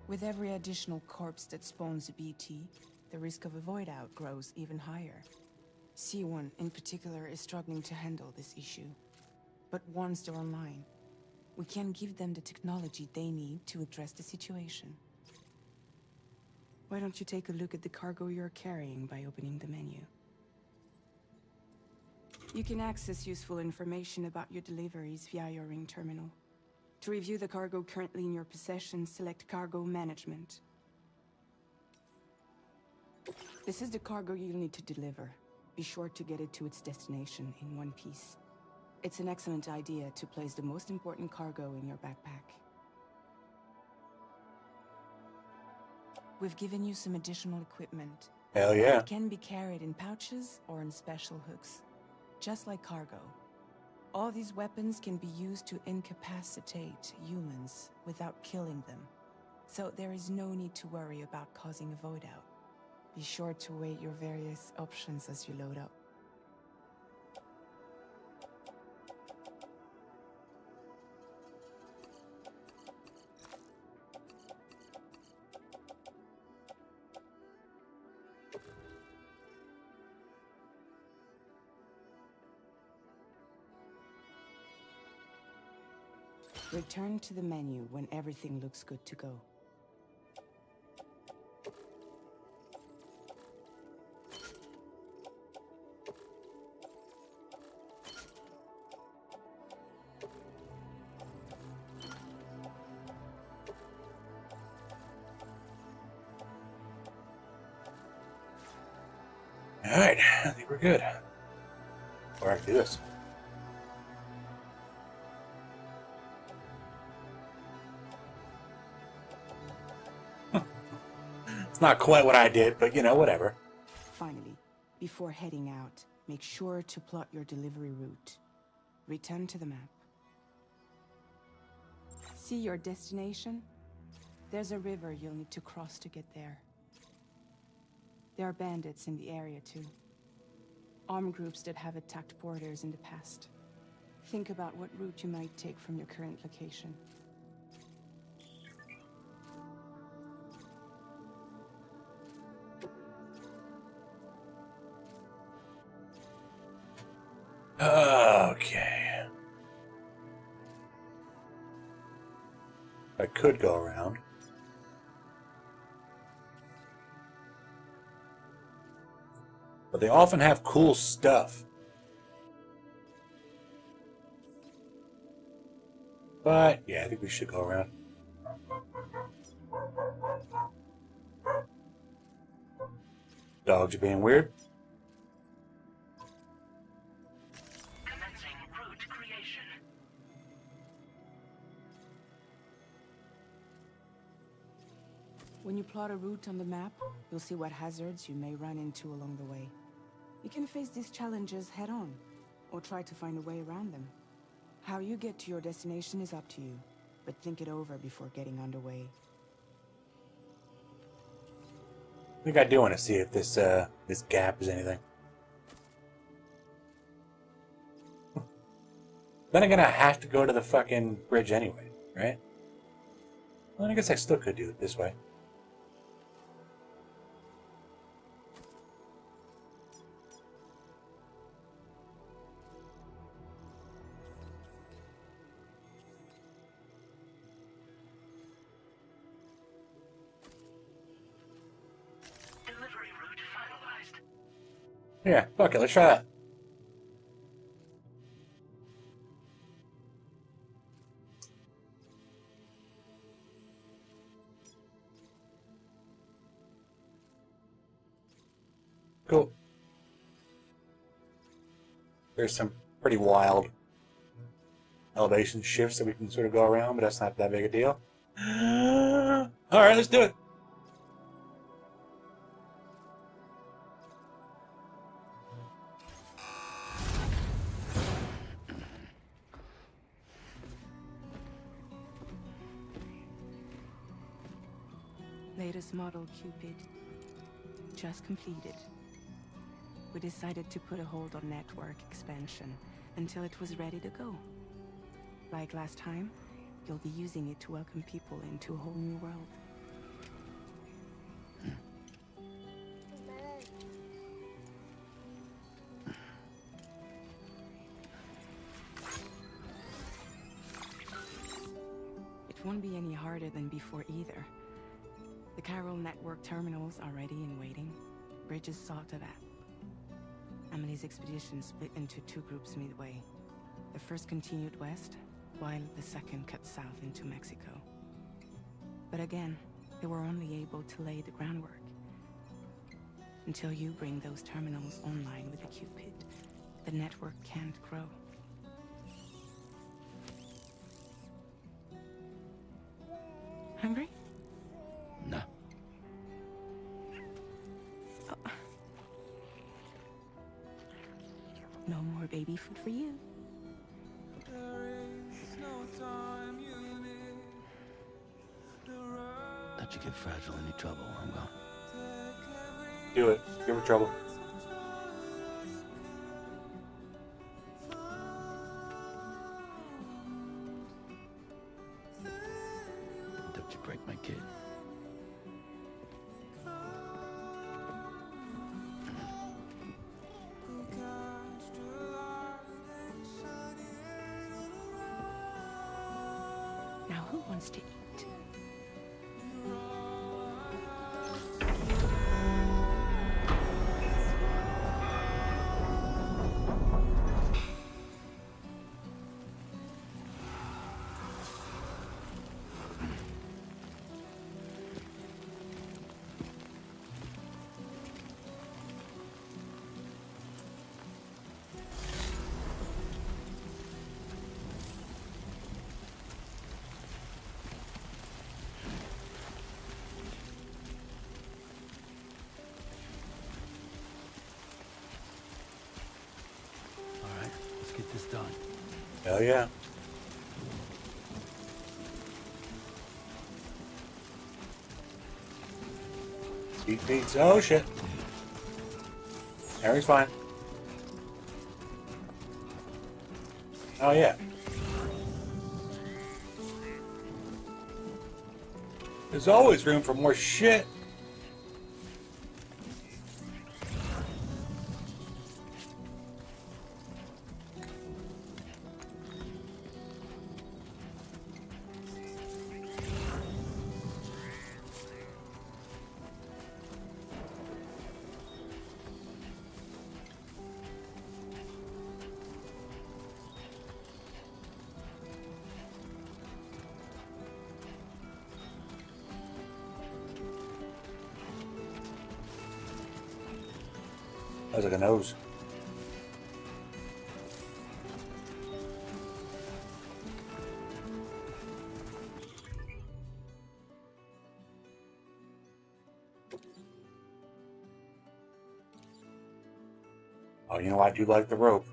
With every additional corpse that spawns a BT, the risk of a void out grows even higher. C1 in particular is struggling to handle this issue. But once they're online, we can give them the technology they need to address the situation. Why don't you take a look at the cargo you're carrying by opening the menu? You can access useful information about your deliveries via your ring terminal. To review the cargo currently in your possession, select Cargo Management. This is the cargo you'll need to deliver. Be sure to get it to its destination in one piece. It's an excellent idea to place the most important cargo in your backpack. We've given you some additional equipment.
Hell yeah.
It can be carried in pouches or in special hooks, just like cargo. All these weapons can be used to incapacitate humans without killing them. So there is no need to worry about causing a void out. Be sure to weigh your various options as you load up. Return to the menu when everything looks good to go.
Alright, I think we're good. Or I can do this. It's not quite what I did, but you know, whatever.
Finally, before heading out, make sure to plot your delivery route. Return to the map. See your destination? There's a river you'll need to cross to get there. There are bandits in the area too. Armed groups that have attacked borders in the past. Think about what route you might take from your current location.
Okay. I could go around. But they often have cool stuff. But, yeah, I think we should go around. Dogs are being weird.
Commencing route creation.
When you plot a route on the map, you'll see what hazards you may run into along the way. You can face these challenges head-on, or try to find a way around them. How you get to your destination is up to you, but think it over before getting underway.
I think I do want to see if this this gap is anything. Then again, I have to go to the fucking bridge anyway, right? Well, I guess I still could do it this way.
Delivery route finalized.
Yeah, fuck it, let's try that. Cool. There's some pretty wild elevation shifts that we can sort of go around, but that's not that big a deal. All right, let's do it.
Latest model Cupid. Just completed. We decided to put a hold on network expansion until it was ready to go. Like last time, you'll be using it to welcome people into a whole new world. It won't be any harder than before either. The Carol network terminals are ready and waiting. Bridges saw to that. Emily's expedition split into two groups midway. The first continued west, while the second cut south into Mexico. But again, they were only able to lay the groundwork. Until you bring those terminals online with the Cupid, the network can't grow. Hungry?
No.
No more baby food for you.
Let you get fragile any trouble, I'm gone.
Do it. Give her trouble.
Don't you break my kid.
Now who wants to eat?
All right, let's get this done.
Hell yeah. Speed feeds. Oh shit. Harry's fine. Oh yeah. There's always room for more shit. That was like a nose. Oh, you know, I do like the rope.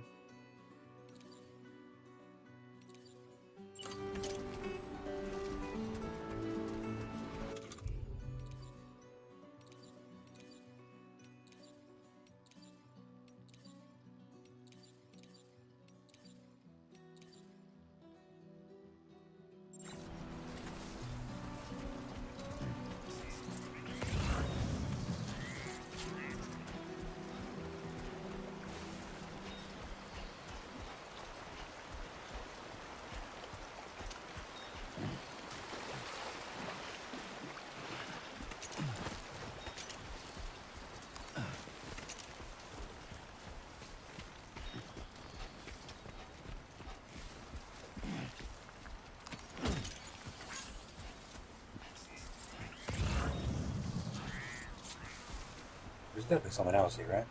There's definitely someone else here, right?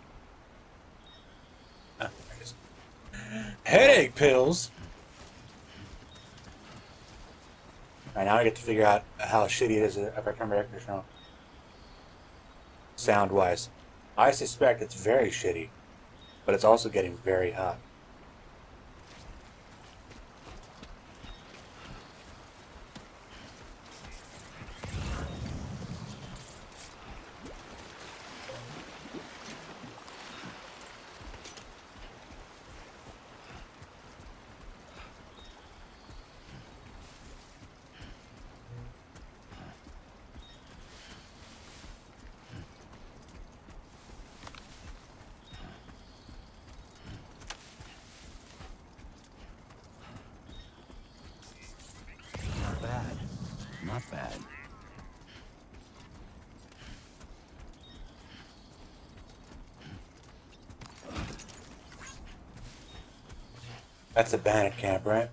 Ah, there it is. Headache pills? Alright, now I get to figure out how shitty it is if I turn my air conditioner on. Sound-wise. I suspect it's very shitty, but it's also getting very hot.
Not bad. Not bad.
That's a bandit camp, right?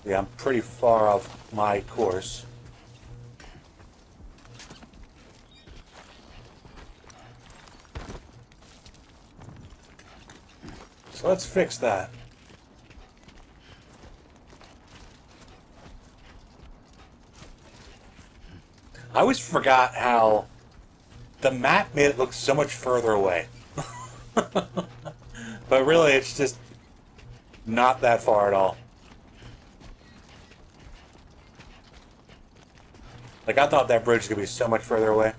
Yeah, I'm pretty far off my course. So let's fix that. I always forgot how the map made it look so much further away. But really, it's just not that far at all. Like, I thought that bridge was going to be so much further away.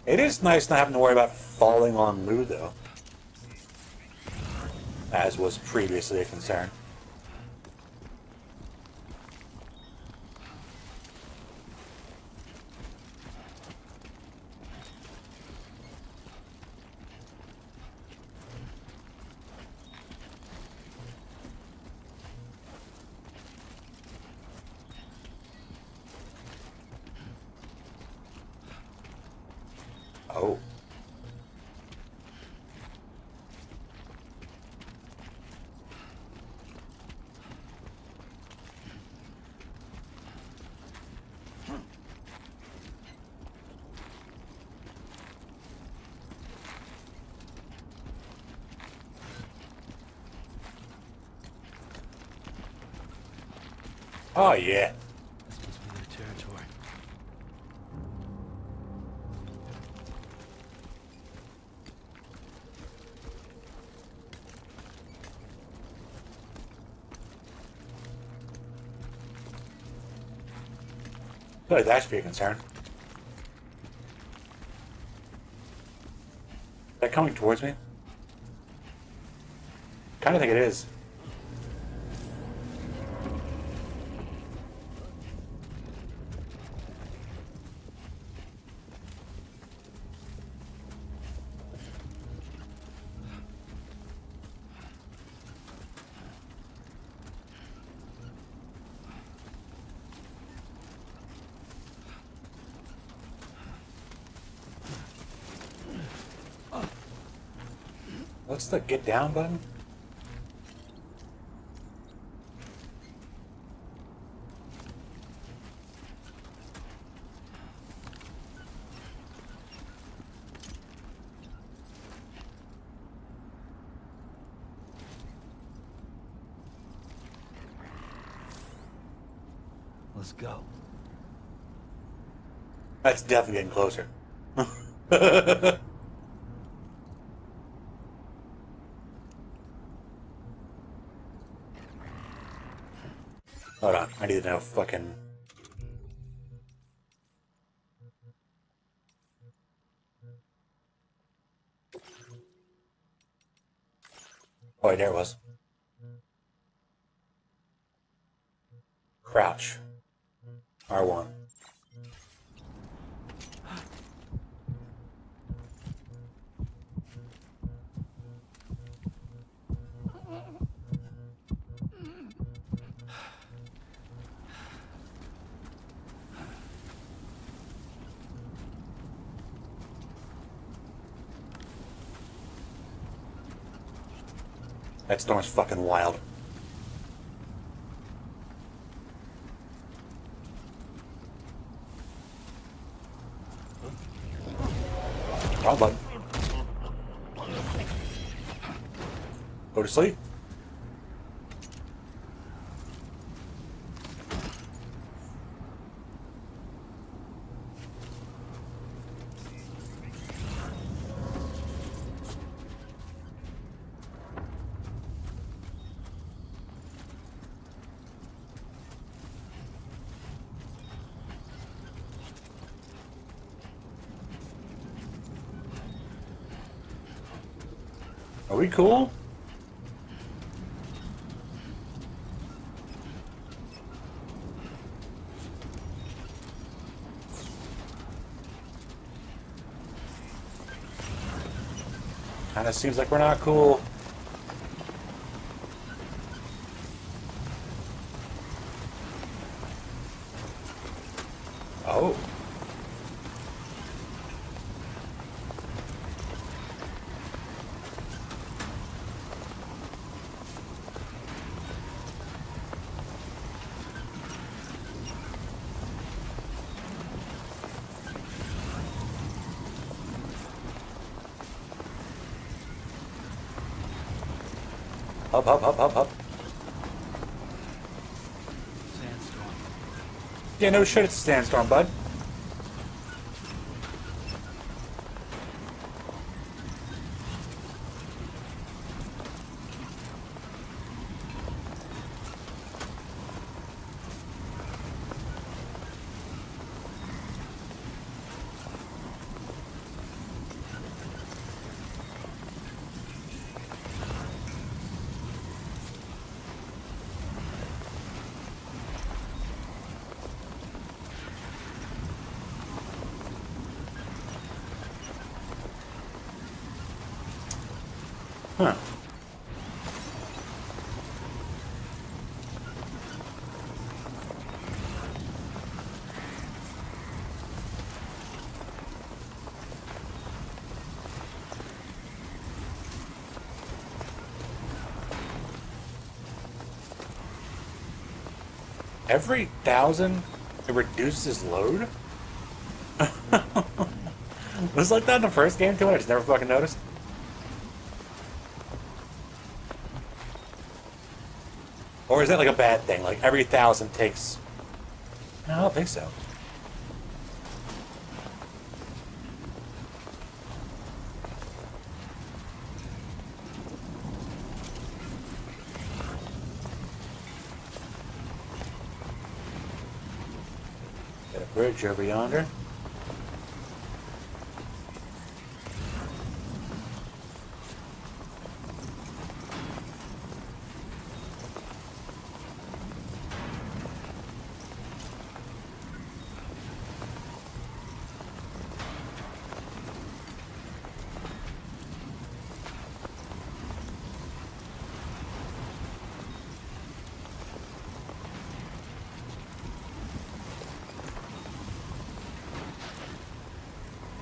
It is nice not having to worry about falling on loot, though. As was previously a concern. Oh. Oh, yeah.
This must be their territory.
I feel like that should be a concern. Is that coming towards me? Kind of think it is. What's the get down button?
Let's go.
That's definitely getting closer. Hold on, I need to know fucking... Oh, wait, there it was. Crouch. R1. That storm's fucking wild. Wrong button. Go to sleep. Are we cool? Kinda seems like we're not cool. Oh. Up, up, up, up, up.
Sandstorm.
Yeah, no shit, it's a sandstorm, bud. Huh. Every 1,000, it reduces load? Was it like that in the first game too? I just never fucking noticed. Or is that like a bad thing? Like every 1,000 takes... No, I don't think so. Got a bridge over yonder.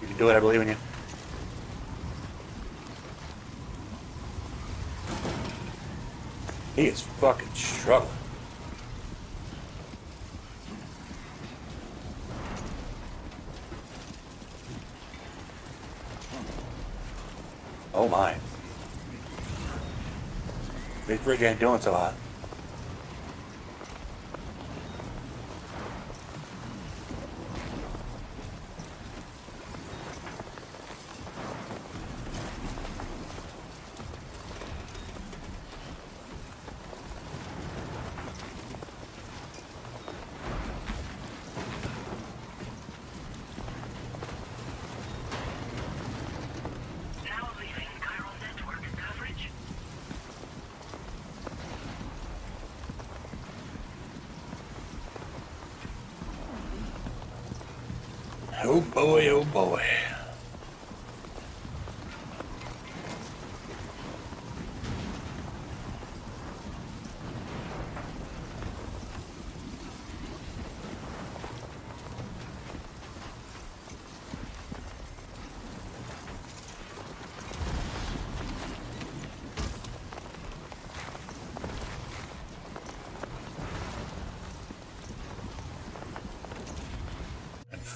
You can do it, I believe in you. He is fucking struggling. Oh my. This bridge ain't doing so hot.
Now leaving chiral network coverage.
Oh boy, oh boy.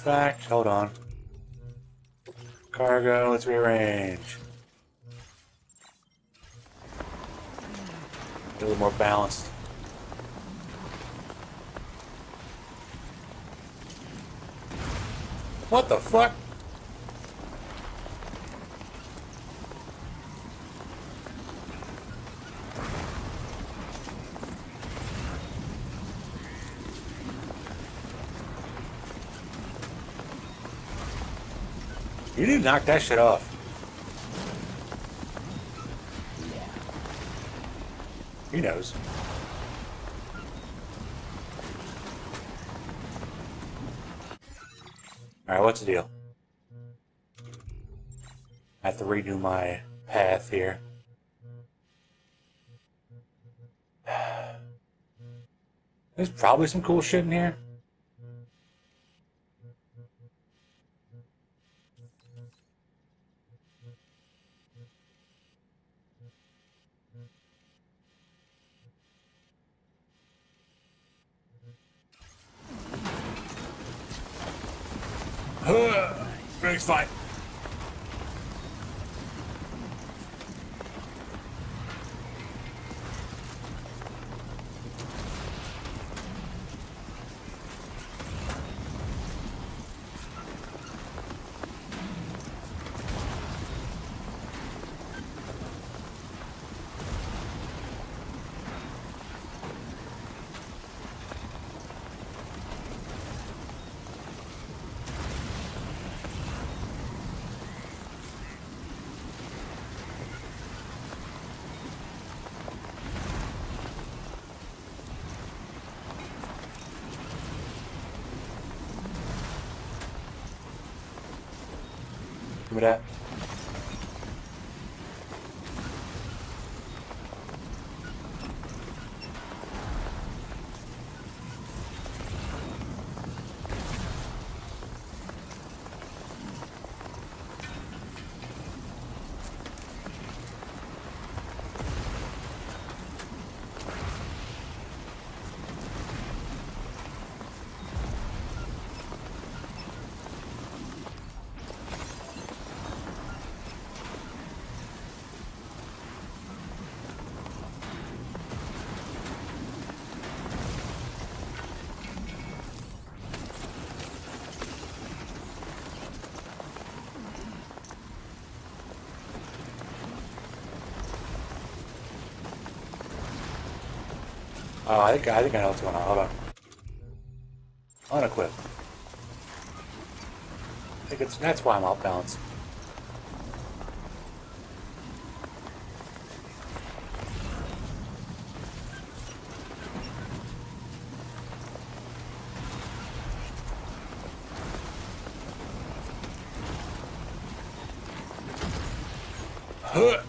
fact, hold on. Cargo, let's rearrange. Get a little more balanced. What the fuck? You need to knock that shit off. He knows. Alright, what's the deal? I have to redo my path here. There's probably some cool shit in here. Very fine. Give me that. Oh, I think I know what's going on. Hold on. Unequip. I think that's why I'm off balance. Huh.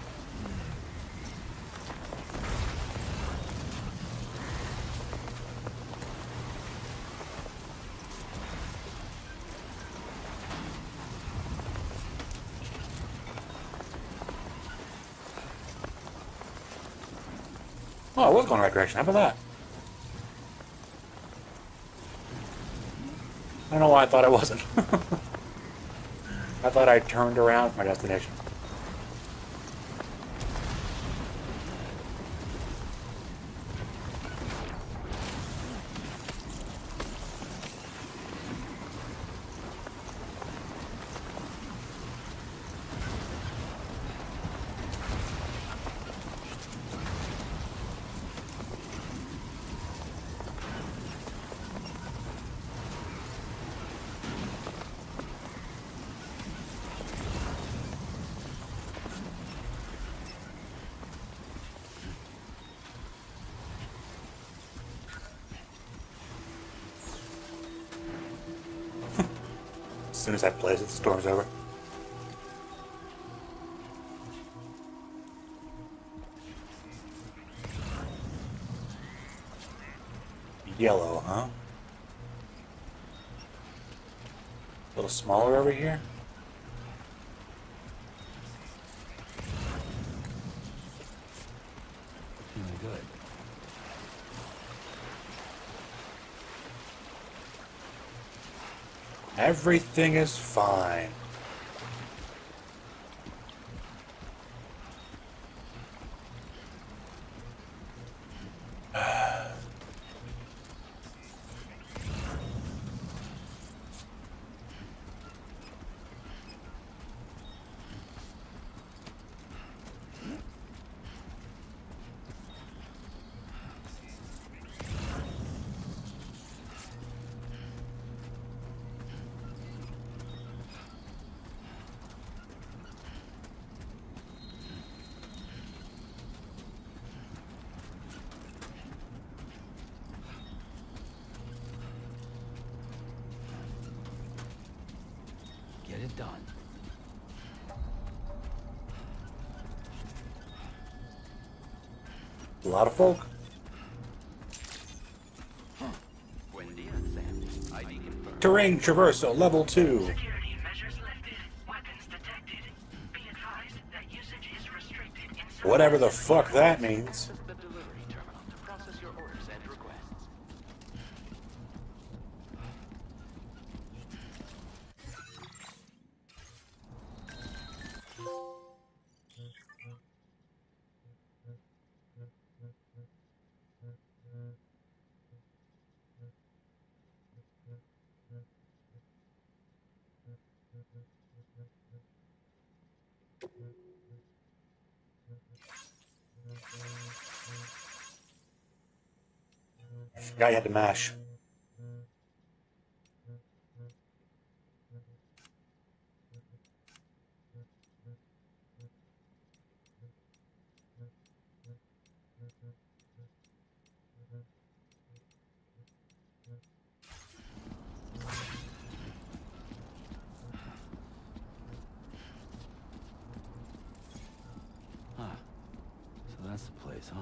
Oh, I was going the right direction. How about that? I don't know why I thought I wasn't. I thought I turned around for my destination. As soon as that plays, the storm's over. Yellow, huh? A little smaller over here.
Feeling good.
Everything is fine.
Get it done.
A lot of folk. Terrain traversal level 2.
Security measures lifted. Weapons detected. Be advised that usage is restricted inside.
Whatever the fuck that means.
The delivery terminal to process your orders and requests.
Guy had to mash.
Huh. So that's the place, huh?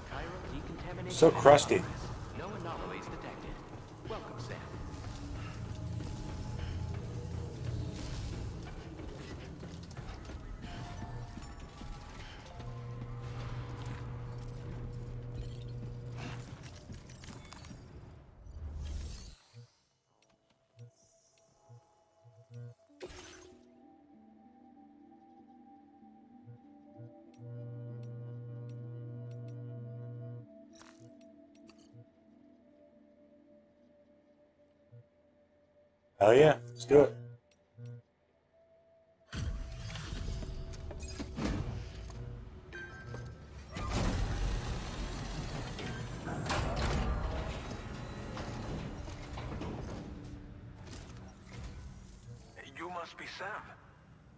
Chiral decontamination.
So crusty.
No anomalies detected. Welcome, Sam.
Hell yeah, let's do it.
You must be Sam.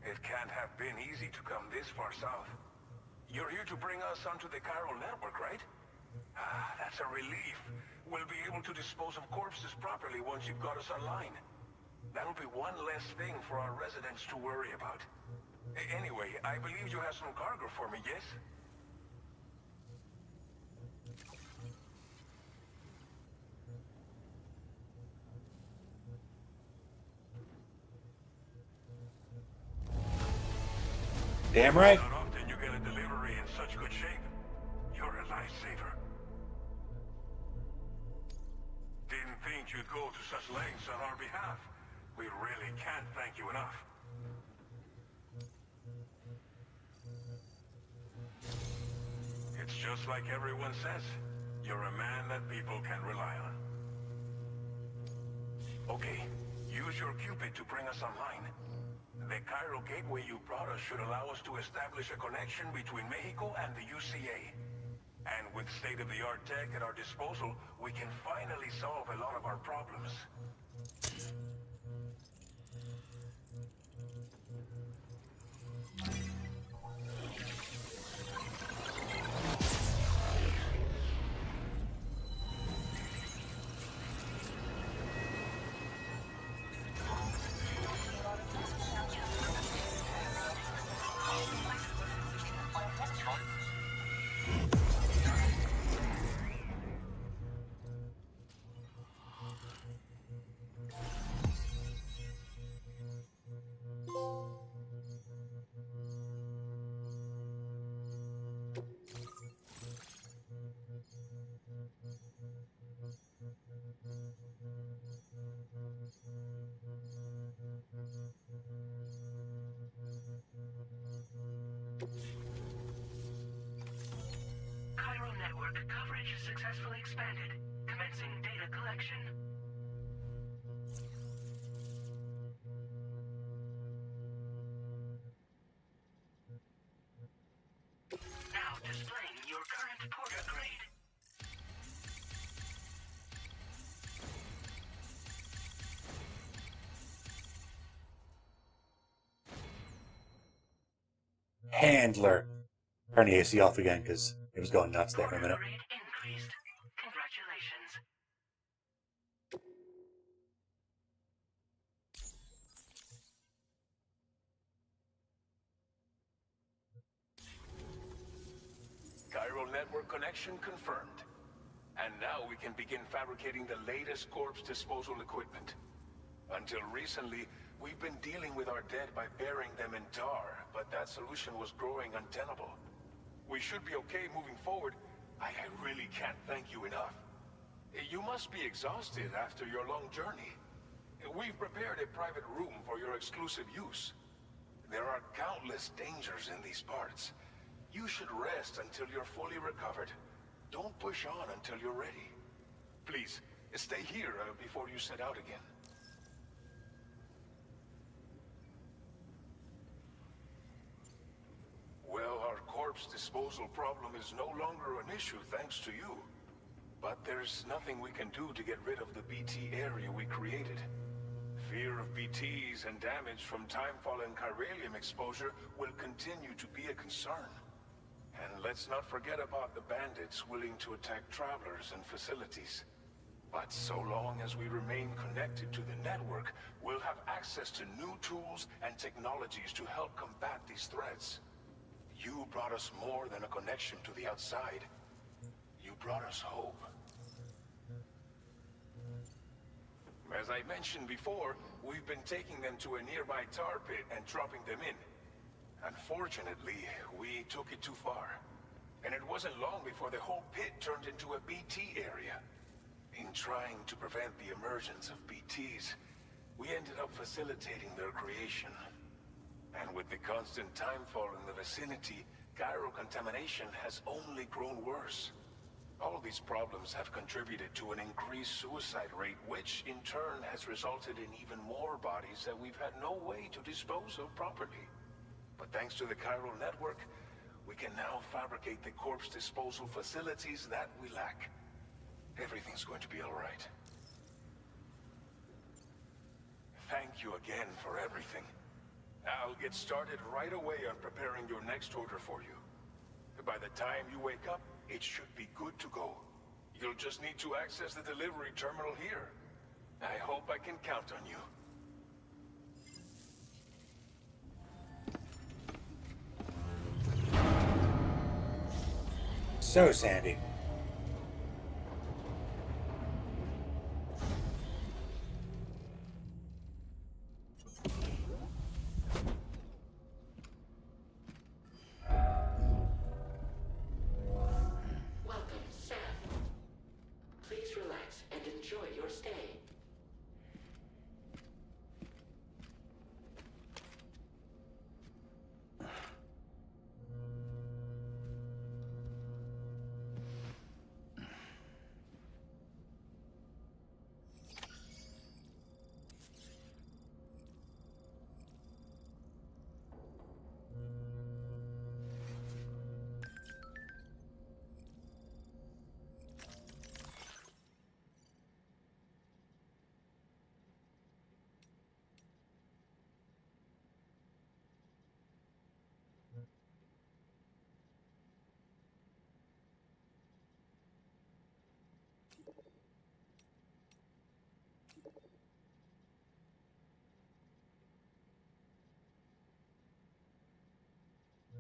It can't have been easy to come this far south. You're here to bring us onto the chiral network, right? Ah, that's a relief. We'll be able to dispose of corpses properly once you've got us online. That'll be one less thing for our residents to worry about. Anyway, I believe you have some cargo for me, yes?
Damn right.
Not often you get a delivery in such good shape. You're a lifesaver. Didn't think you'd go to such lengths on our behalf. We really can't thank you enough. It's just like everyone says. You're a man that people can rely on. Okay, use your Cupid to bring us online. The chiral gateway you brought us should allow us to establish a connection between Mexico and the UCA. And with state-of-the-art tech at our disposal, we can finally solve a lot of our problems.
Chiral network coverage successfully expanded. Commencing data collection. Now displaying your current porter grade.
Handler. Turn the AC off again because it was going nuts there for a minute.
Porter grade increased. Congratulations.
Chiral network connection confirmed. And now we can begin fabricating the latest corpse disposal equipment. Until recently, we've been dealing with our dead by burying them in tar, but that solution was growing untenable. We should be okay moving forward. I really can't thank you enough. You must be exhausted after your long journey. We've prepared a private room for your exclusive use. There are countless dangers in these parts. You should rest until you're fully recovered. Don't push on until you're ready. Please, stay here before you set out again. Well, our corpse disposal problem is no longer an issue thanks to you. But there's nothing we can do to get rid of the BT area we created. Fear of BTs and damage from timefall and chiralium exposure will continue to be a concern. And let's not forget about the bandits willing to attack travelers and facilities. But so long as we remain connected to the network, we'll have access to new tools and technologies to help combat these threats. You brought us more than a connection to the outside. You brought us hope. As I mentioned before, we've been taking them to a nearby tar pit and dropping them in. Unfortunately, we took it too far. And it wasn't long before the whole pit turned into a BT area. In trying to prevent the emergence of BTs, we ended up facilitating their creation. And with the constant timefall in the vicinity, chiral contamination has only grown worse. All these problems have contributed to an increased suicide rate, which in turn has resulted in even more bodies that we've had no way to dispose of properly. But thanks to the chiral network, we can now fabricate the corpse disposal facilities that we lack. Everything's going to be all right. Thank you again for everything. I'll get started right away on preparing your next order for you. By the time you wake up, it should be good to go. You'll just need to access the delivery terminal here. I hope I can count on you.
So, Sandy.
Welcome, Sam. Please relax and enjoy your stay.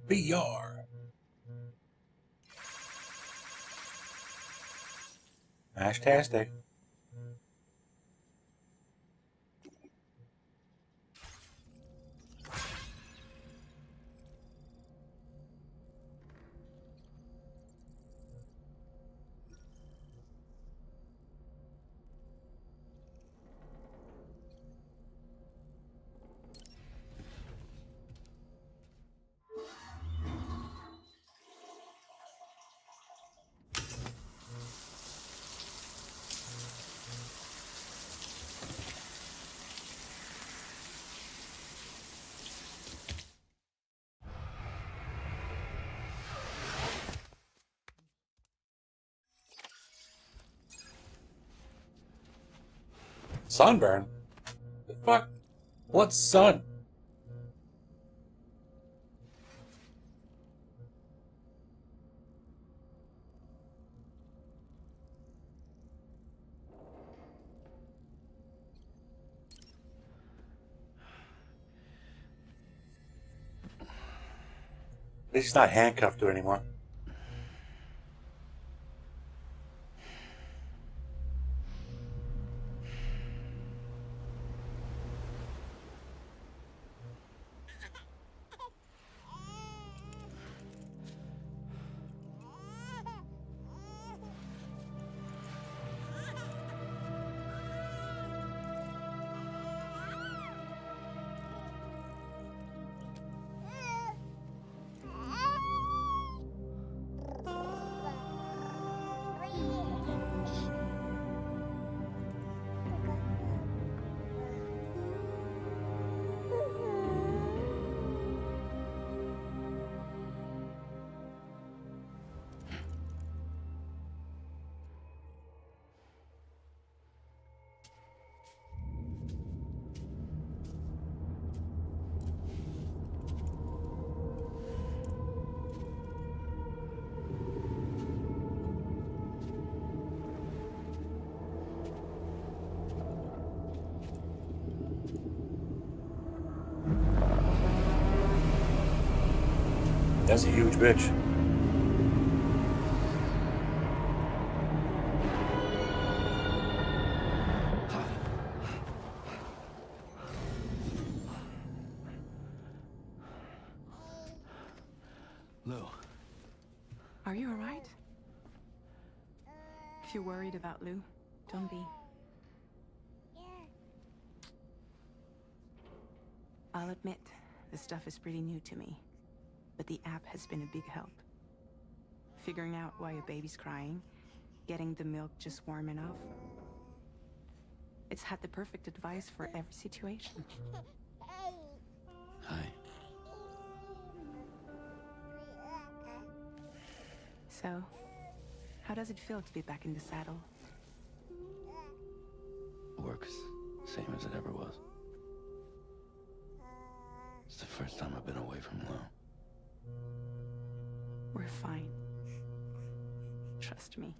BR. Fantastic. Sunburn? The fuck? What sun? At least he's not handcuffed to it anymore. That's a huge bitch.
Lou.
Are you alright? If you're worried about Lou, don't be. I'll admit, the stuff is pretty new to me, but the app has been a big help. Figuring out why a baby's crying, getting the milk just warm enough. It's had the perfect advice for every situation.
Hi.
So, how does it feel to be back in the saddle?
Works same as it ever was. It's the first time I've been away from Lou.
We're fine. Trust me.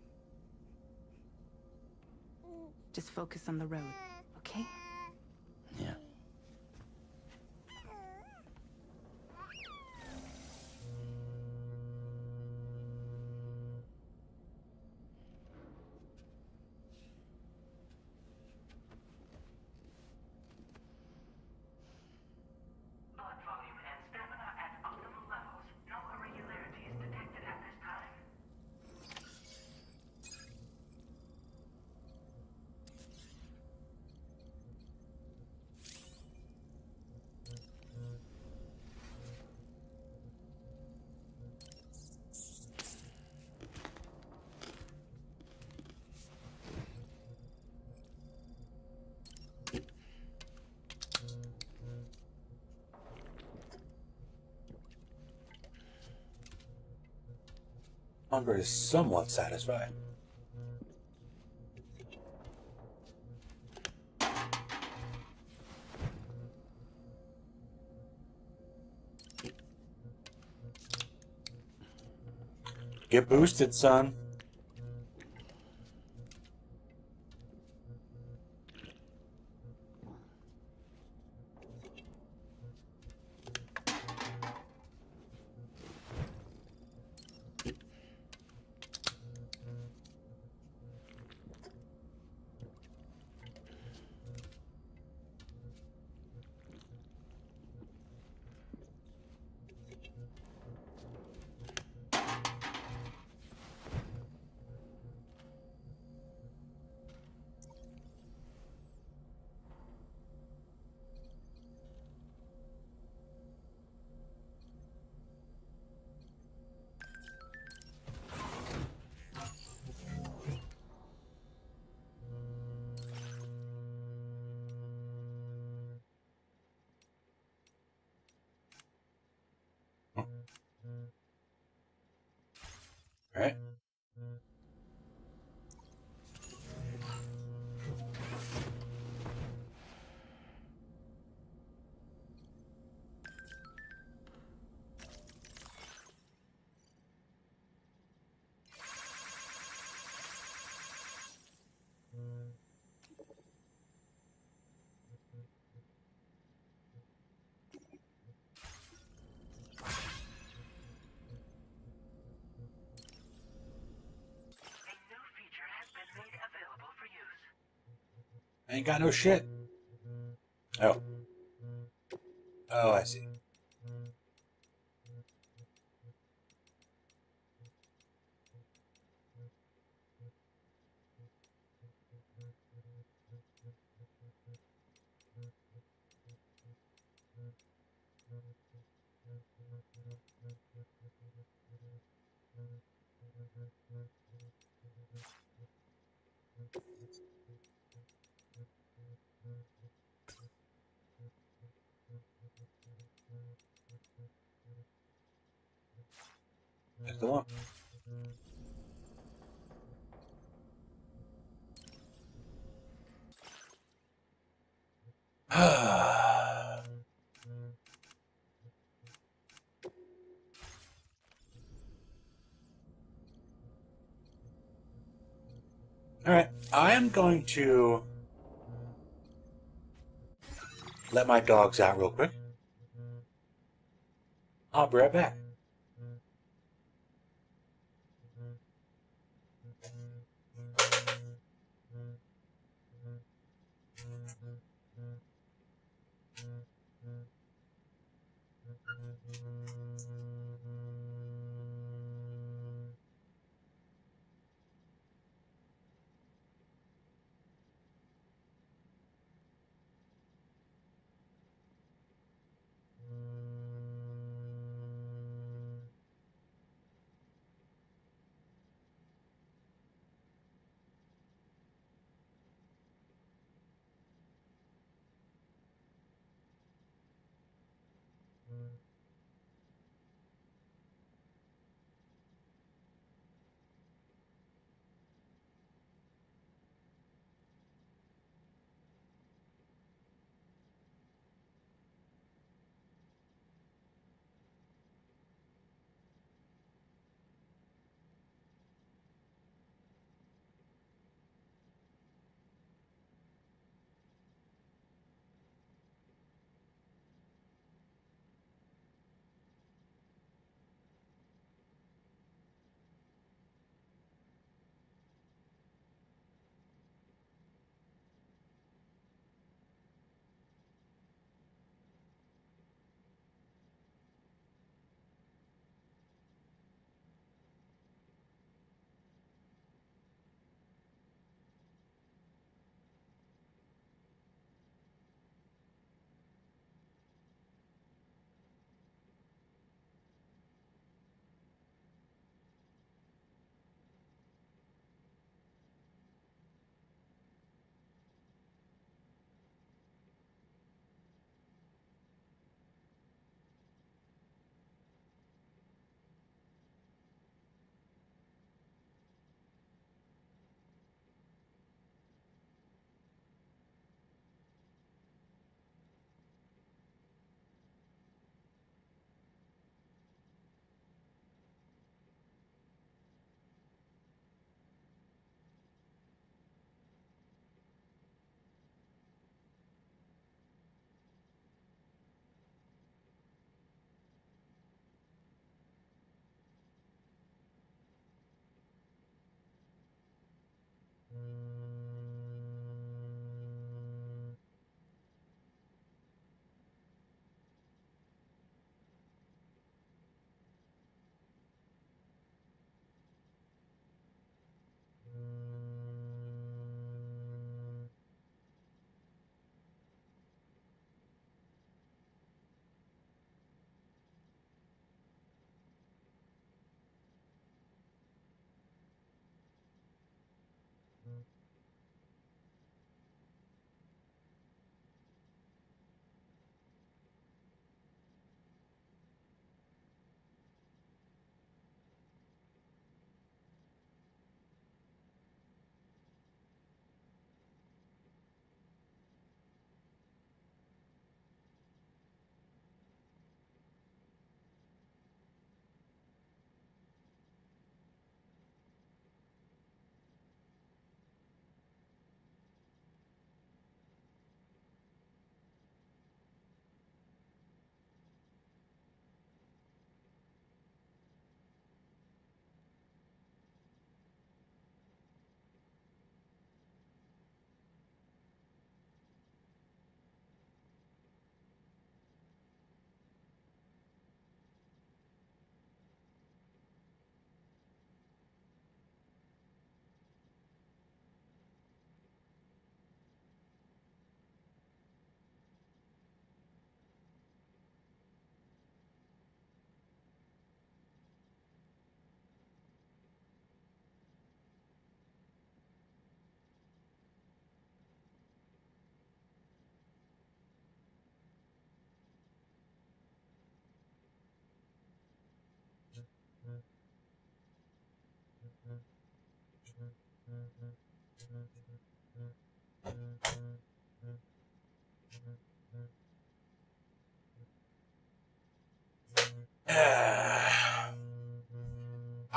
Just focus on the road, okay?
Yeah.
Blood volume and stamina at optimal levels. No irregularities detected at this time.
Hunger is somewhat satisfied. Get boosted, son. Ain't got no shit. Oh. Oh, I see. That's the one. Alright, I am going to let my dogs out real quick. I'll be right back.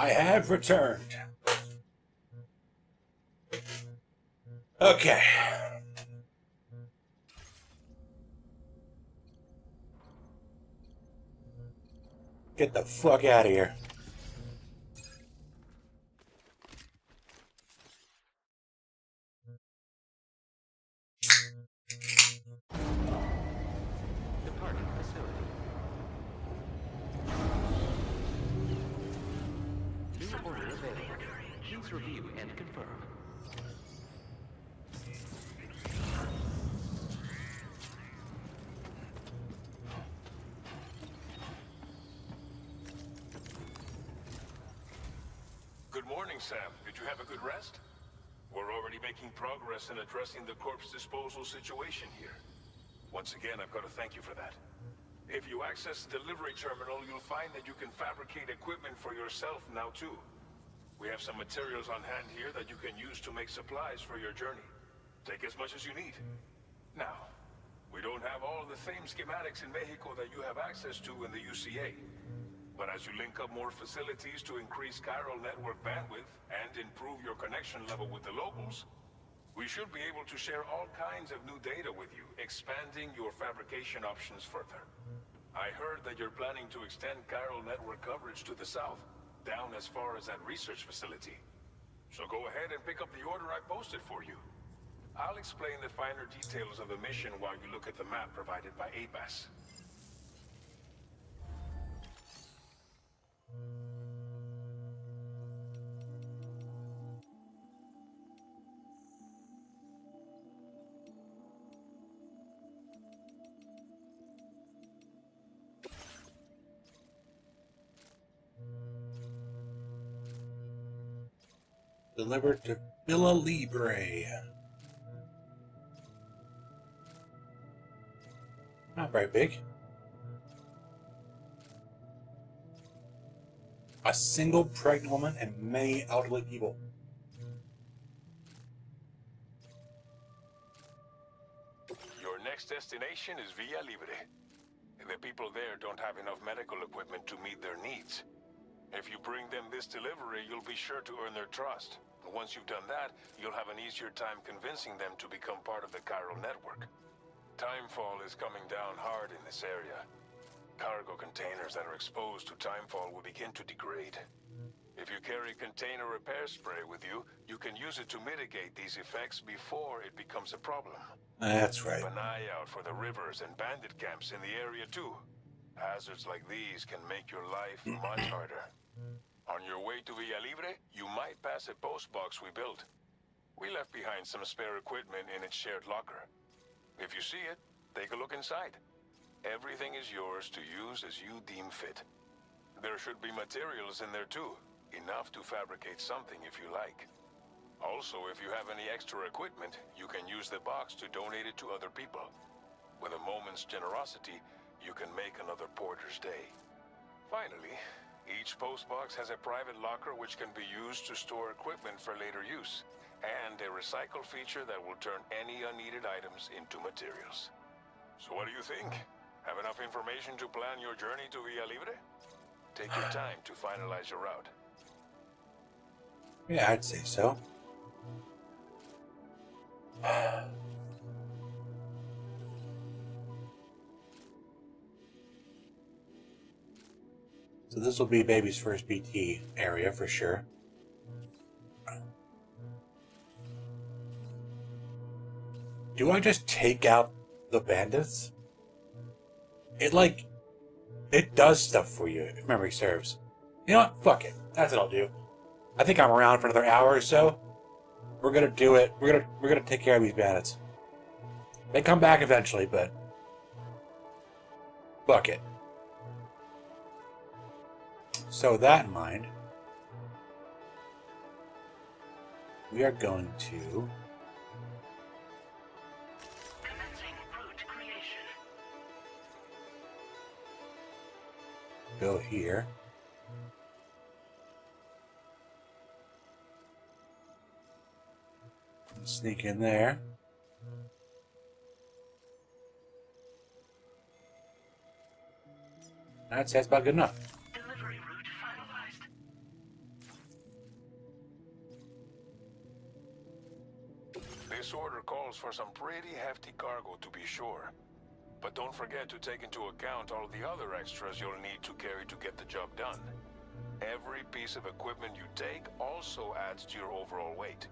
I have returned. Okay. Get the fuck out of here.
Departing facility. New order available. Please review and confirm.
Good morning, Sam. Did you have a good rest? We're already making progress in addressing the corpse disposal situation here. Once again, I've got to thank you for that. If you access the delivery terminal, you'll find that you can fabricate equipment for yourself now too. We have some materials on hand here that you can use to make supplies for your journey. Take as much as you need. Now, we don't have all the same schematics in Mexico that you have access to in the UCA. But as you link up more facilities to increase chiral network bandwidth and improve your connection level with the locals, we should be able to share all kinds of new data with you, expanding your fabrication options further. I heard that you're planning to extend chiral network coverage to the south, down as far as that research facility. So go ahead and pick up the order I posted for you. I'll explain the finer details of the mission while you look at the map provided by ABAS.
Delivered to Villa Libre. Not very big. A single pregnant woman and many elderly people.
Your next destination is Villa Libre. The people there don't have enough medical equipment to meet their needs. If you bring them this delivery, you'll be sure to earn their trust. And once you've done that, you'll have an easier time convincing them to become part of the chiral network. Timefall is coming down hard in this area. Cargo containers that are exposed to timefall will begin to degrade. If you carry container repair spray with you, you can use it to mitigate these effects before it becomes a problem.
That's right.
Keep an eye out for the rivers and bandit camps in the area too. Hazards like these can make your life much harder. On your way to Villa Libre, you might pass a post box we built. We left behind some spare equipment in its shared locker. If you see it, take a look inside. Everything is yours to use as you deem fit. There should be materials in there too, enough to fabricate something if you like. Also, if you have any extra equipment, you can use the box to donate it to other people. With a moment's generosity, you can make another porter's day. Finally, each postbox has a private locker which can be used to store equipment for later use, and a recycle feature that will turn any unneeded items into materials. So what do you think? Have enough information to plan your journey to Villa Libre? Take your time to finalize your route.
Yeah, I'd say so. So this will be baby's first BT area for sure. Do I just take out the bandits? It does stuff for you, if memory serves. You know what? Fuck it. That's what I'll do. I think I'm around for another hour or so. We're gonna do it. We're gonna take care of these bandits. They come back eventually, but fuck it. So with that in mind, we are going to
Commencing route creation.
go here. Sneak in there. That's about good enough.
Delivery route finalized.
This order calls for some pretty hefty cargo to be sure. But don't forget to take into account all the other extras you'll need to carry to get the job done. Every piece of equipment you take also adds to your overall weight.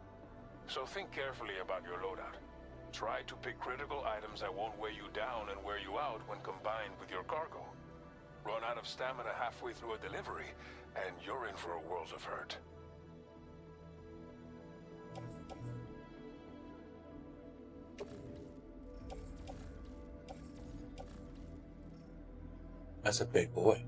So think carefully about your loadout. Try to pick critical items that won't weigh you down and wear you out when combined with your cargo. Run out of stamina halfway through a delivery, and you're in for a world of hurt.
That's a big boy.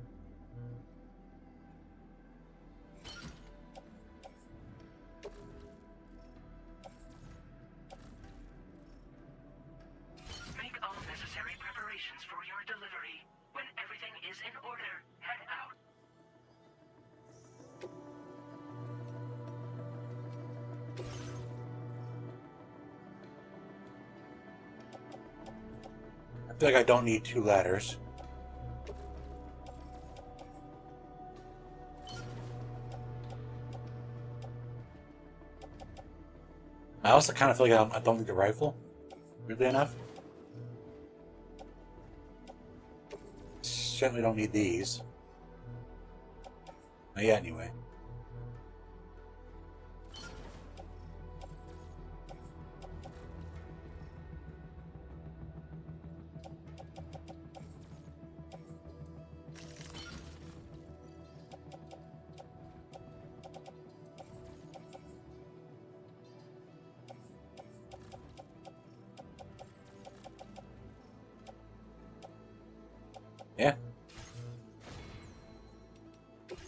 Make all necessary preparations for your delivery. When everything is in order, head out.
I feel like I don't need 2 ladders. I also kind of feel like I don't need the rifle, weirdly enough. Certainly don't need these. Not yet, anyway. Yeah.
Please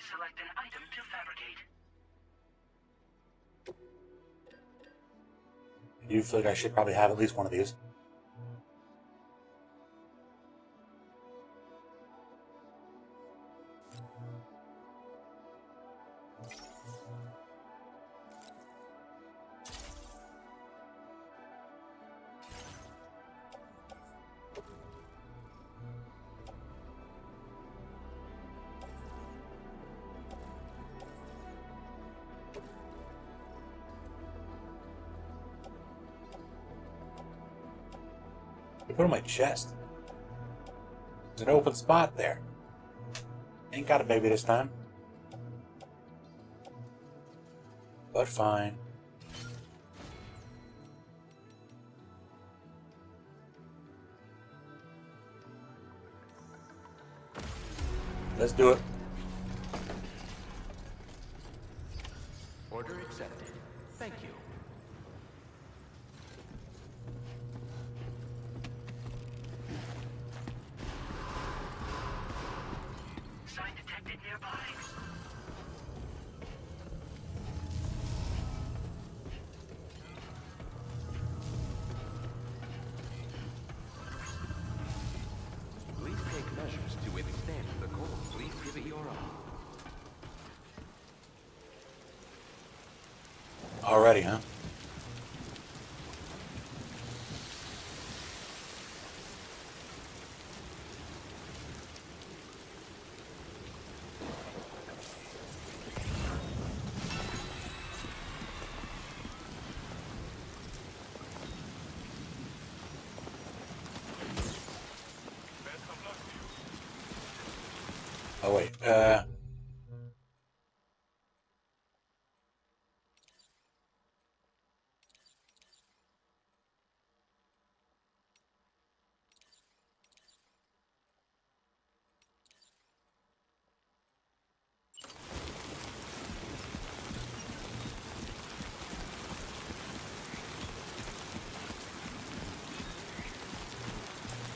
select an item to fabricate.
You feel like I should probably have at least one of these. Put it on my chest. There's an open spot there. Ain't got a baby this time. But fine. Let's do it.
Order accepted. Thank you.
Sign detected nearby.
Please take measures to withstand the cold. Please give it your all.
Already, huh? Oh wait,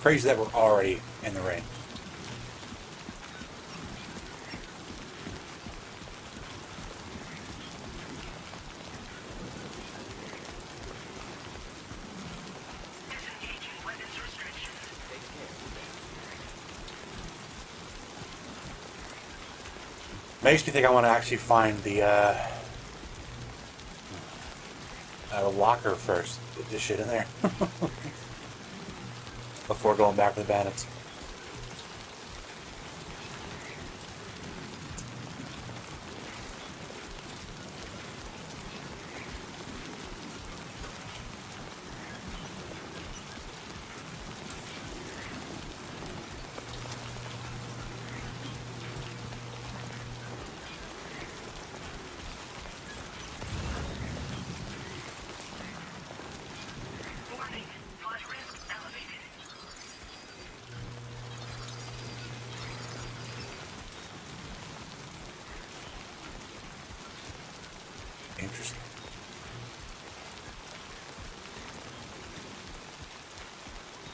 crazy that we're already in the rain.
Disengaging weapons restrictions.
Makes me think I want to actually find the locker first. Get this shit in there before going back to the bandits.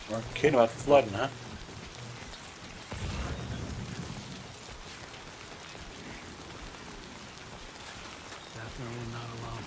We're kidding about flooding, huh?
Definitely not alone.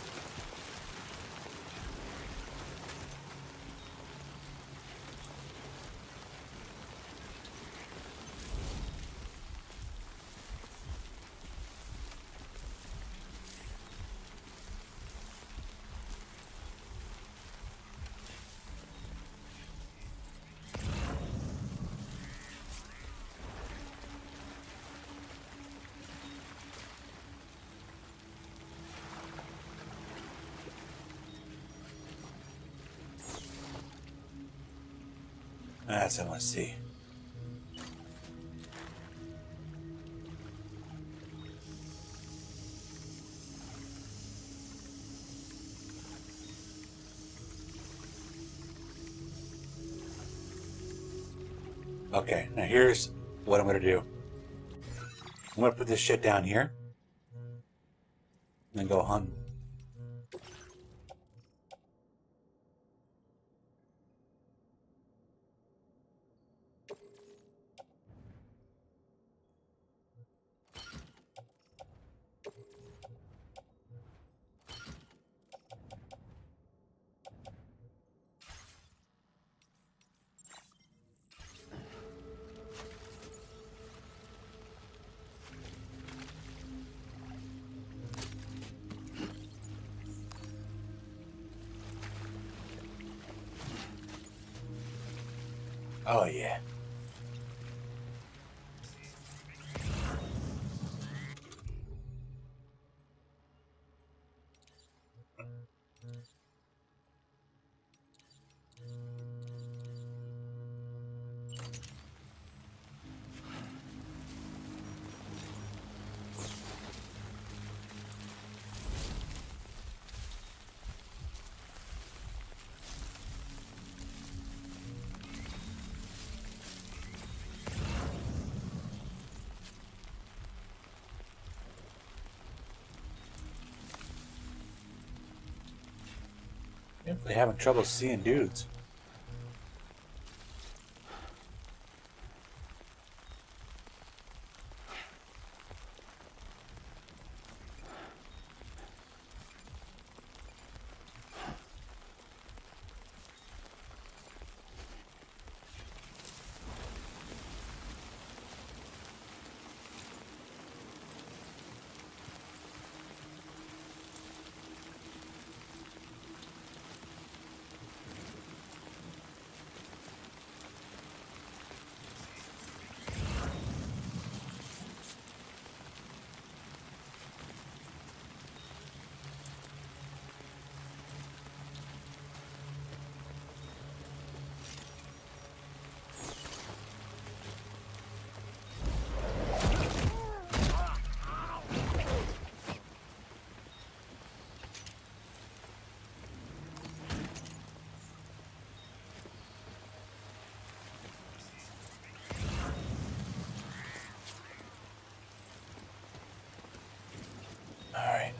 That's what I want to see. Okay, now here's what I'm going to do. I'm going to put this shit down here. And then go hunt. Oh, yeah. Definitely having trouble seeing dudes. All right.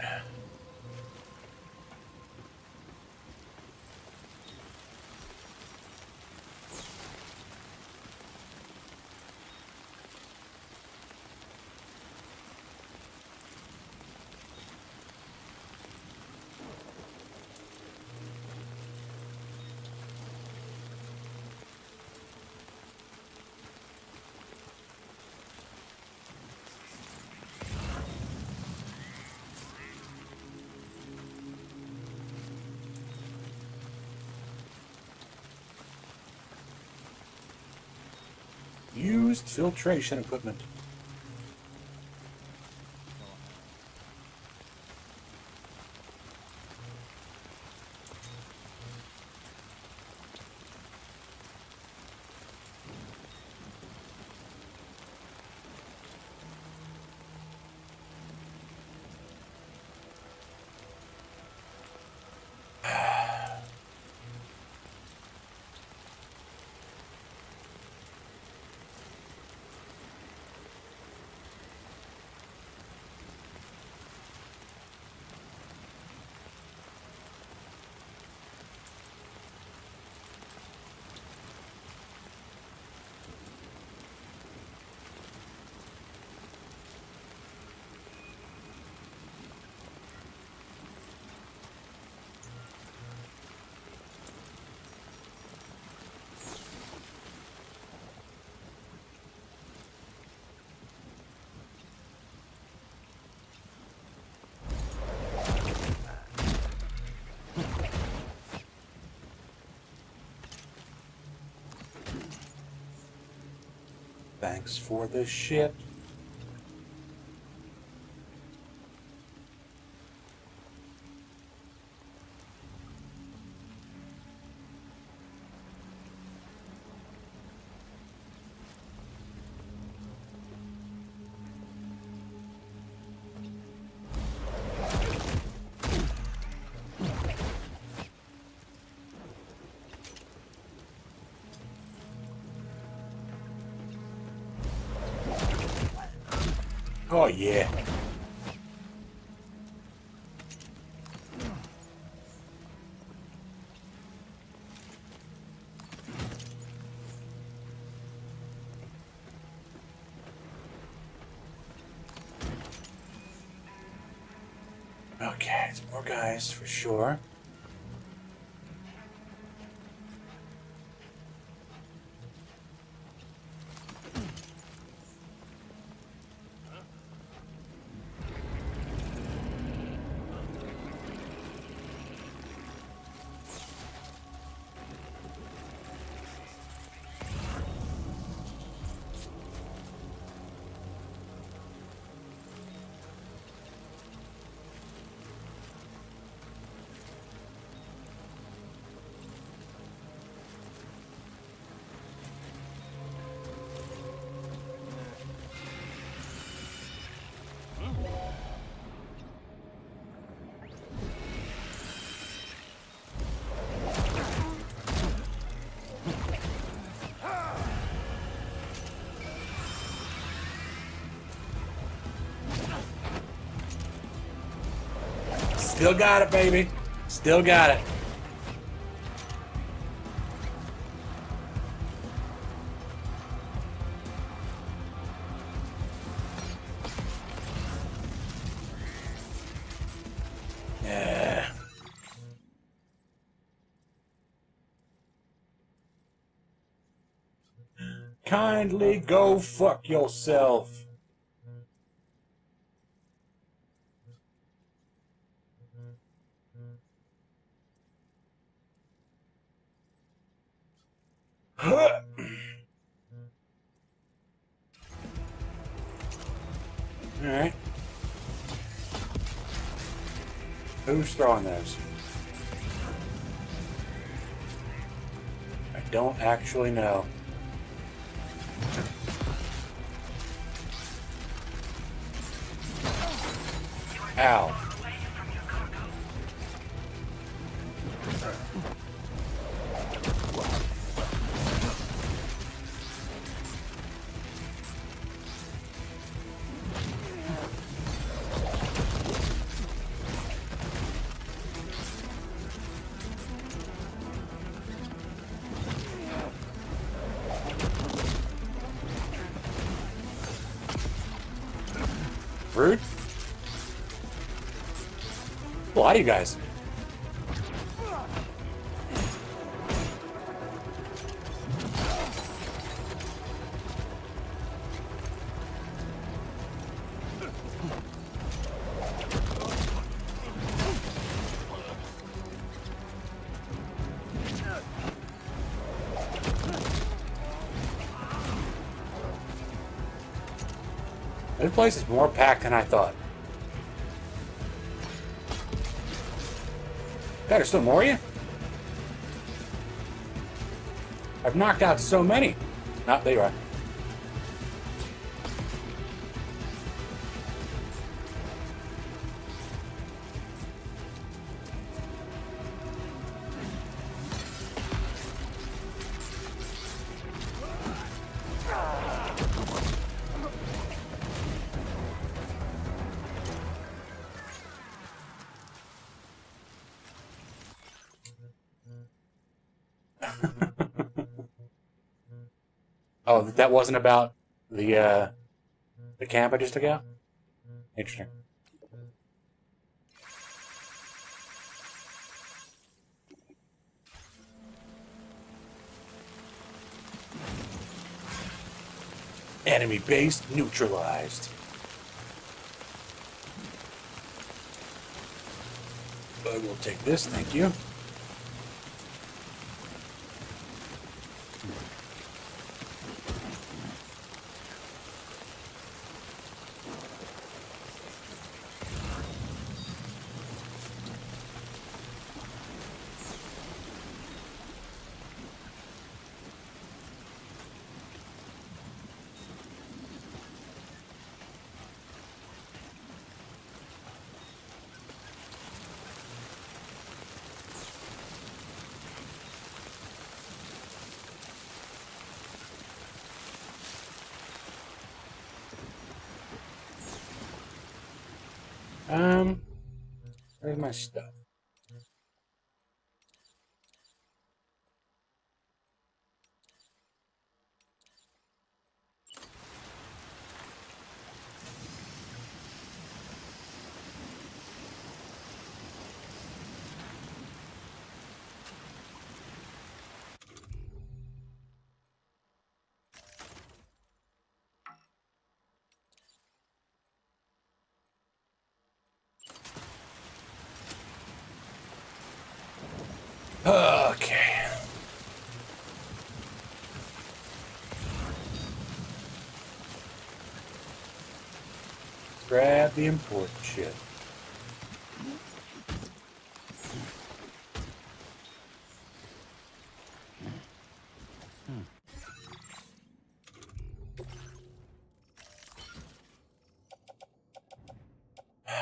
Used filtration equipment. Thanks for the ship. Oh, yeah. Okay, it's more guys for sure. Still got it, baby. Still got it. Yeah. Kindly go fuck yourself. Alright. Who's throwing those? I don't actually know. Ow. Rude. Well, how are you guys? This place is more packed than I thought. God, there's still more of you? I've knocked out so many. Ah, there you are. Oh, that wasn't about the camp I just took out? Interesting. Enemy base neutralized. I will take this, thank you. Where's my stuff? Okay. Grab the important shit.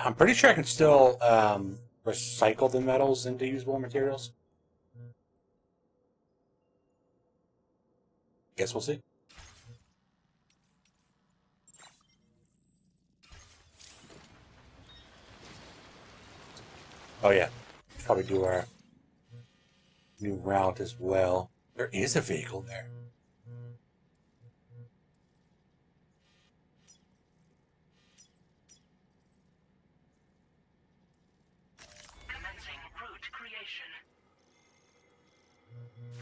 I'm pretty sure I can still recycle the metals into usable materials. Guess we'll see. Oh yeah, probably do our new route as well. There is a vehicle there.
Commencing route creation.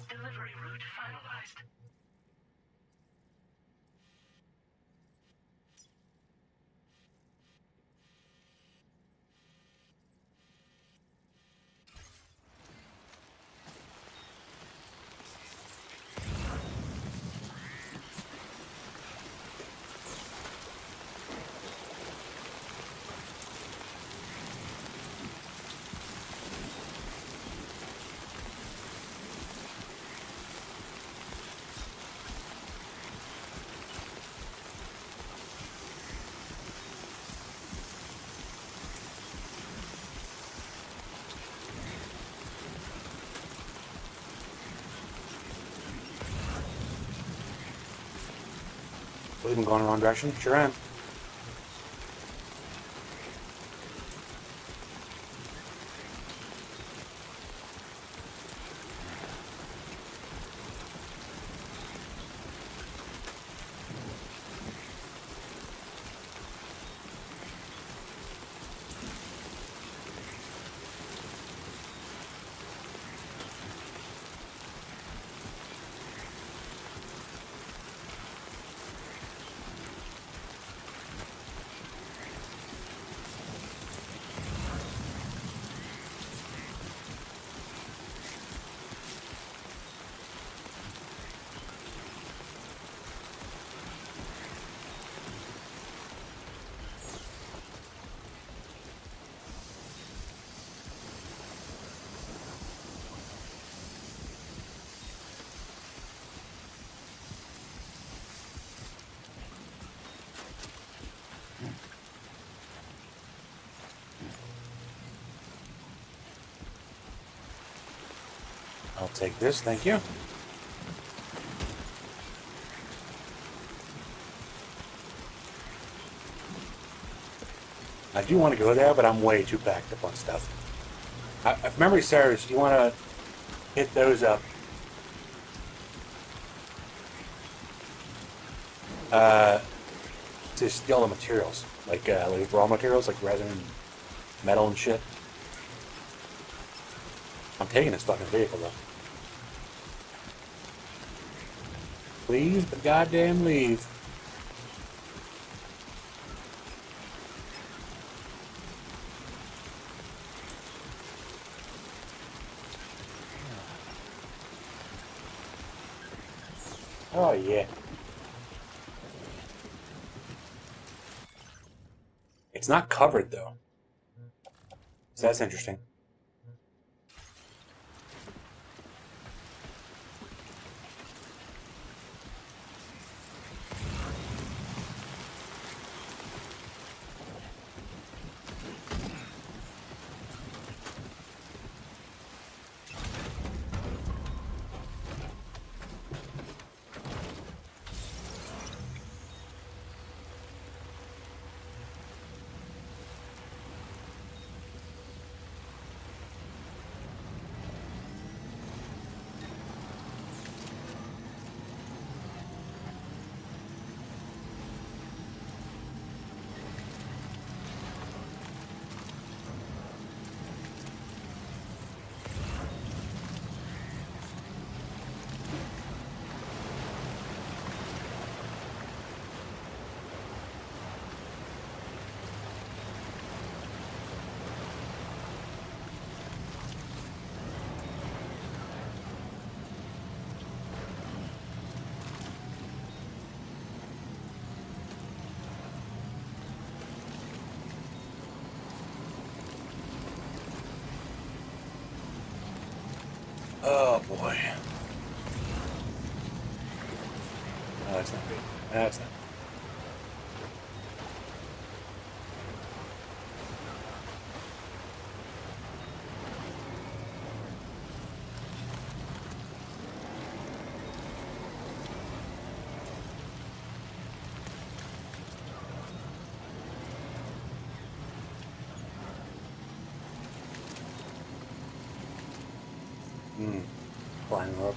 Delivery route finalized.
Believe I'm going in the wrong direction? Sure am. I'll take this, thank you. I do want to go there, but I'm way too packed up on stuff. If memory serves, you want to hit those up. To steal the materials, like raw materials, like resin and metal and shit. I'm taking this fucking vehicle though. Please, but goddamn leave. Oh yeah. It's not covered though. So that's interesting. Oh boy. Oh, that's not good. That's not. Climb up.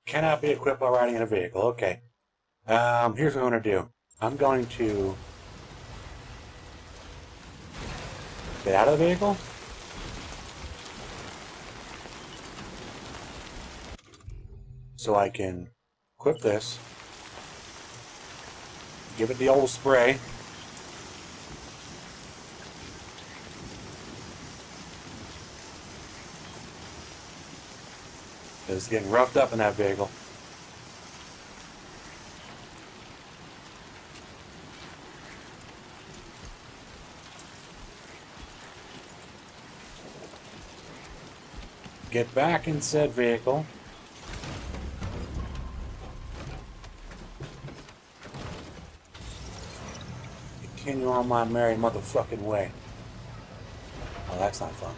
Cannot be equipped while riding in a vehicle. Okay. Here's what I'm going to do. I'm going to get out of the vehicle. So I can equip this. Give it the old spray. It's getting roughed up in that vehicle. Get back in said vehicle. Continue on my merry motherfucking way. Oh, that's not fun.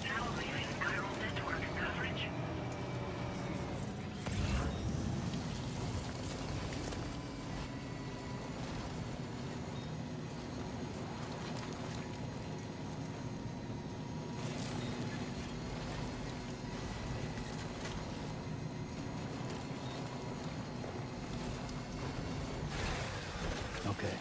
Now leaving chiral network coverage.
Okay.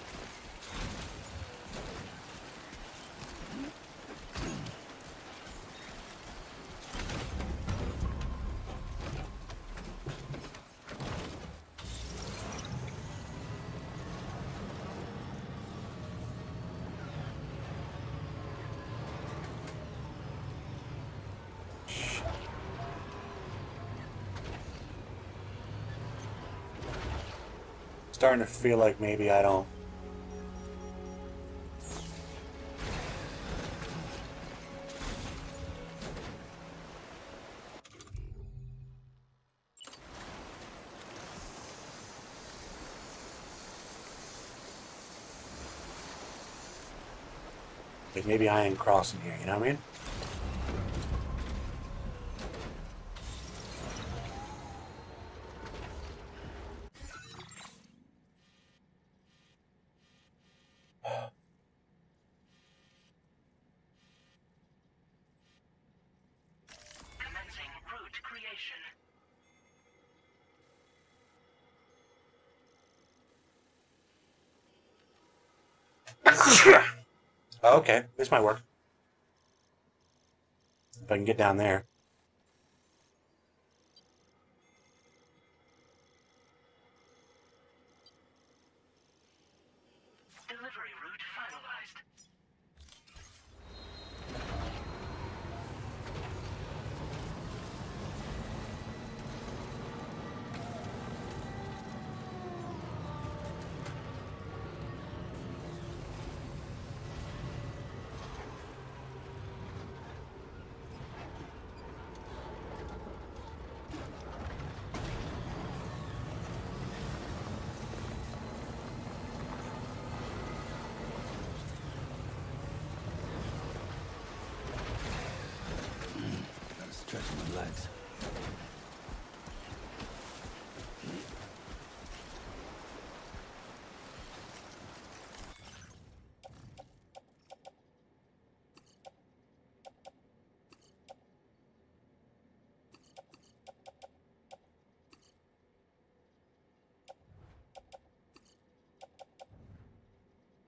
Starting to feel like maybe I don't. Like maybe I ain't crossing here, you know what I mean?
Commencing route creation.
Oh, okay, this might work. If I can get down there.
Delivery route finalized.
legs.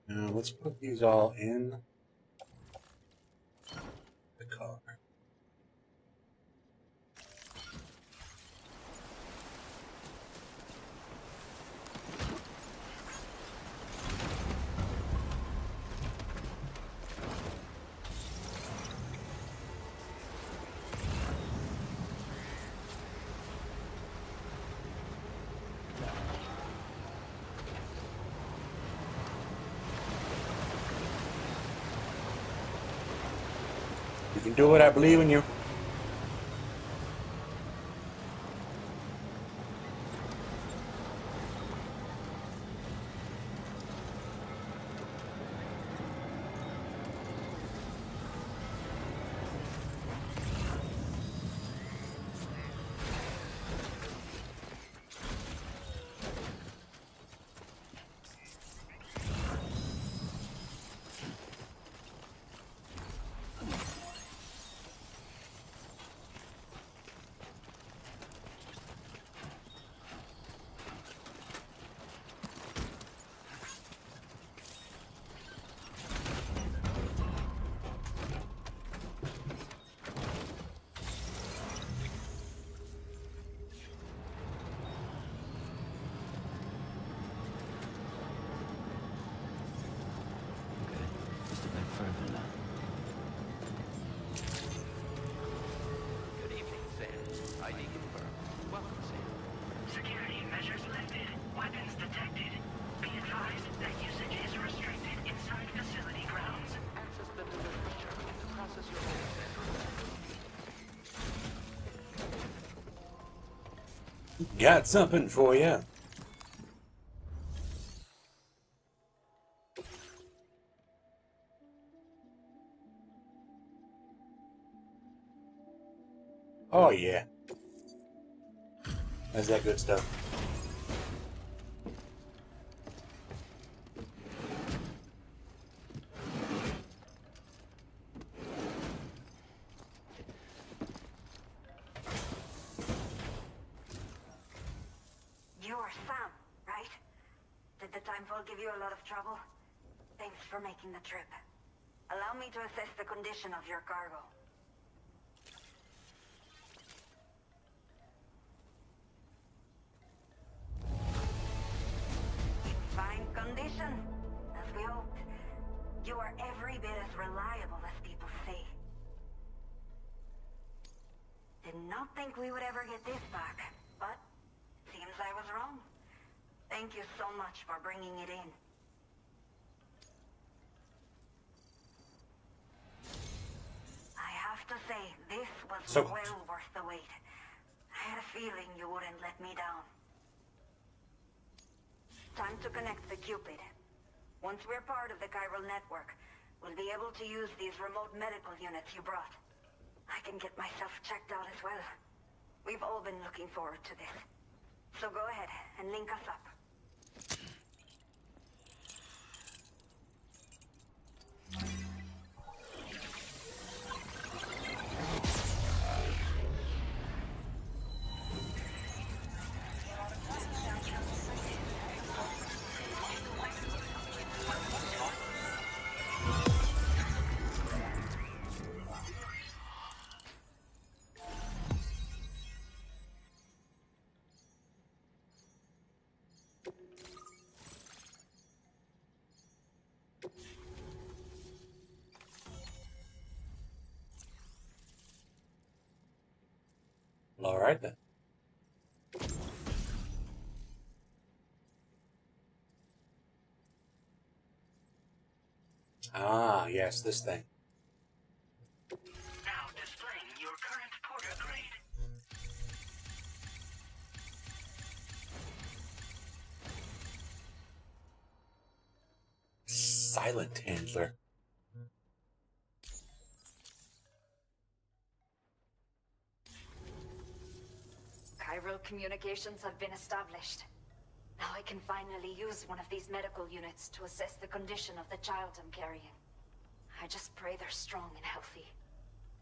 Now let's put these all in the car. You can do it, I believe in you.
Just a bit further now.
Good evening, Sam. ID confirmed. Welcome, Sam.
Security measures lifted. Weapons detected. Be advised that usage is restricted inside facility grounds.
Access the delivery terminal to process your orders and remain.
Got something for you. Oh yeah. That's that good stuff.
You're Sam, right? Did the timefall give you a lot of trouble? Thanks for making the trip. Allow me to assess the condition of your cargo. In fine condition, as we hoped. You are every bit as reliable as people say. Did not think we would ever get this back, but seems I was wrong. Thank you so much for bringing it in. I have to say, this was
So-
well worth the wait. I had a feeling you wouldn't let me down. Time to connect the Cupid. Once we're part of the chiral network, we'll be able to use these remote medical units you brought. I can get myself checked out as well. We've all been looking forward to this. So go ahead and link us up.
All right then. Ah, yes, this thing.
Now displaying your current porter grade.
Silent handler.
chiral communications have been established. Now I can finally use one of these medical units to assess the condition of the child I'm carrying. I just pray they're strong and healthy.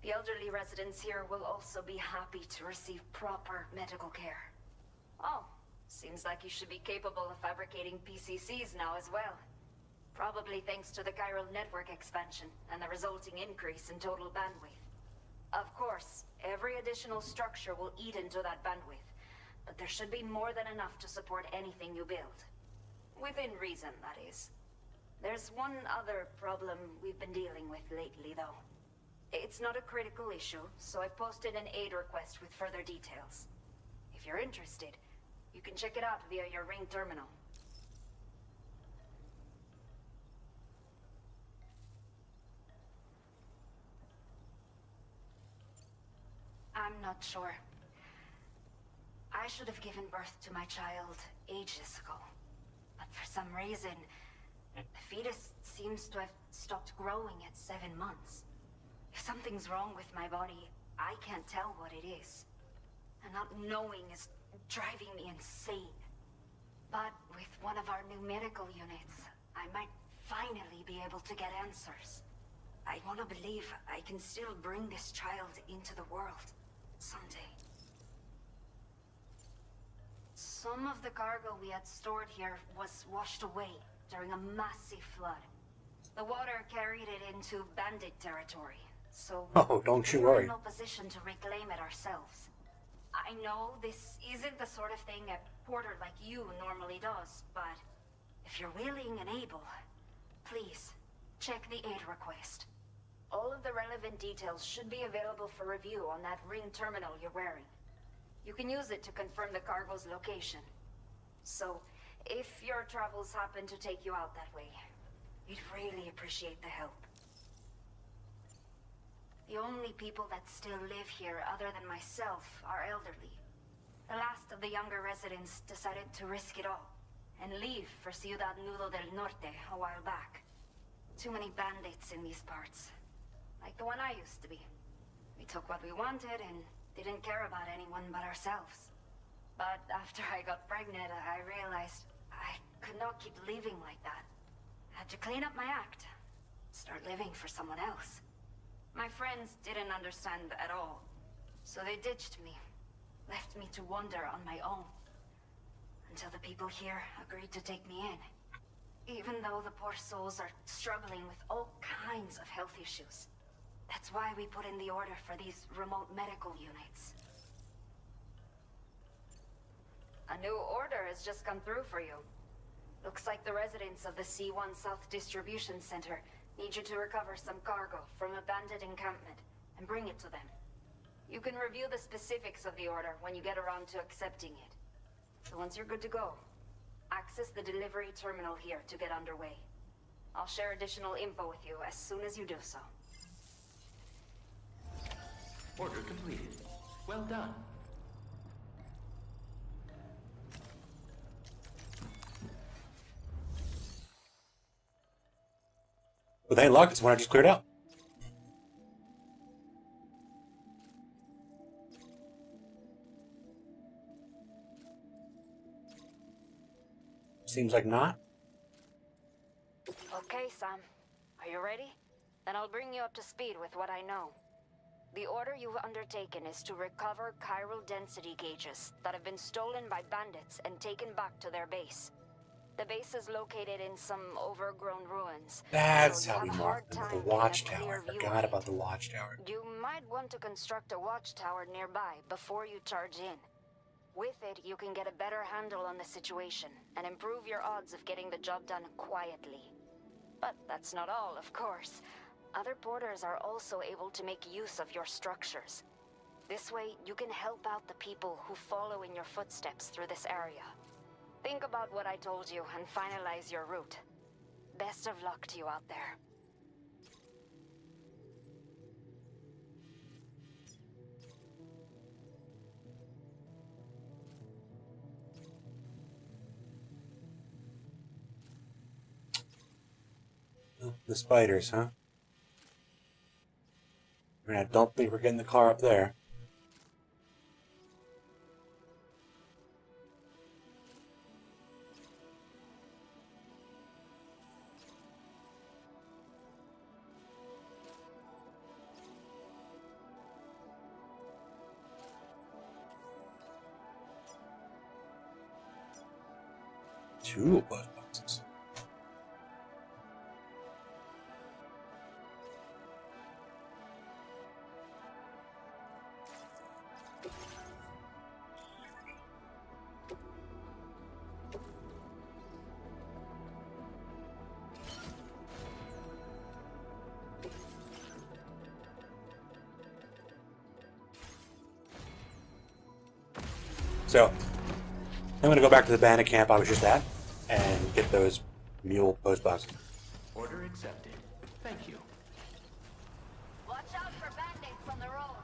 The elderly residents here will also be happy to receive proper medical care. Oh, seems like you should be capable of fabricating PCCs now as well. Probably thanks to the chiral network expansion and the resulting increase in total bandwidth. Of course, every additional structure will eat into that bandwidth, but there should be more than enough to support anything you build. Within reason, that is. There's one other problem we've been dealing with lately, though. It's not a critical issue, so I posted an aid request with further details. If you're interested, you can check it out via your ring terminal. I'm not sure. I should have given birth to my child ages ago. But for some reason, the fetus seems to have stopped growing at 7 months. If something's wrong with my body, I can't tell what it is. And not knowing is driving me insane. But with one of our new medical units, I might finally be able to get answers. I want to believe I can still bring this child into the world someday. Some of the cargo we had stored here was washed away during a massive flood. The water carried it into bandit territory, so
don't you
we're
worry.
in no position to reclaim it ourselves. I know this isn't the sort of thing a porter like you normally does, but if you're willing and able, please check the aid request. All of the relevant details should be available for review on that ring terminal you're wearing. You can use it to confirm the cargo's location. So, if your travels happen to take you out that way, we'd really appreciate the help. The only people that still live here other than myself are elderly. The last of the younger residents decided to risk it all and leave for Ciudad Nudo del Norte a while back. Too many bandits in these parts. Like the one I used to be. We took what we wanted and didn't care about anyone but ourselves. But after I got pregnant, I realized I could not keep living like that. I had to clean up my act. Start living for someone else. My friends didn't understand at all. So they ditched me. Left me to wander on my own. Until the people here agreed to take me in. Even though the poor souls are struggling with all kinds of health issues. That's why we put in the order for these remote medical units. A new order has just come through for you. Looks like the residents of the C1 South Distribution Center need you to recover some cargo from a bandit encampment and bring it to them. You can review the specifics of the order when you get around to accepting it. So once you're good to go, access the delivery terminal here to get underway. I'll share additional info with you as soon as you do so.
Order completed. Well done.
With any luck, it's one I just cleared out. Seems like not.
Okay, Sam. Are you ready? Then I'll bring you up to speed with what I know. The order you've undertaken is to recover chiral density gauges that have been stolen by bandits and taken back to their base. The base is located in some overgrown ruins.
That's
so you
how we
have a hard
marked them.
time
The
getting a
watchtower.
clear
I
view
forgot
of
about
it.
the watchtower.
You might want to construct a watchtower nearby before you charge in. With it, you can get a better handle on the situation and improve your odds of getting the job done quietly. But that's not all, of course. Other porters are also able to make use of your structures. This way, you can help out the people who follow in your footsteps through this area. Think about what I told you and finalize your route. Best of luck to you out there.
The spiders, huh? I mean, I don't think we're getting the car up there. 2 post boxes. So, I'm going to go back to the bandit camp I was just at and get those mule post boxes.
Order accepted. Thank you.
Watch out for bandits on the road.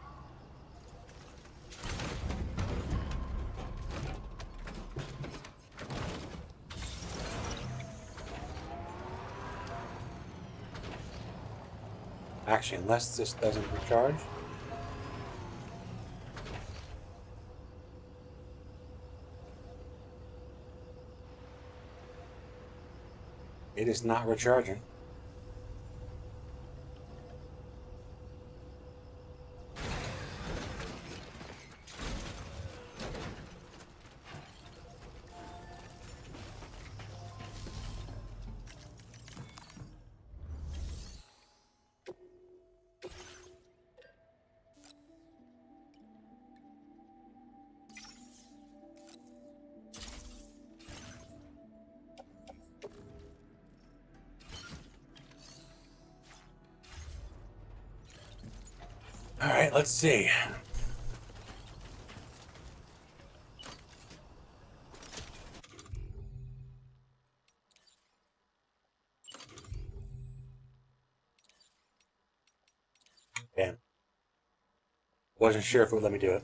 Actually, unless this doesn't recharge. It is not recharging. All right, let's see. Damn. Wasn't sure if it would let me do it.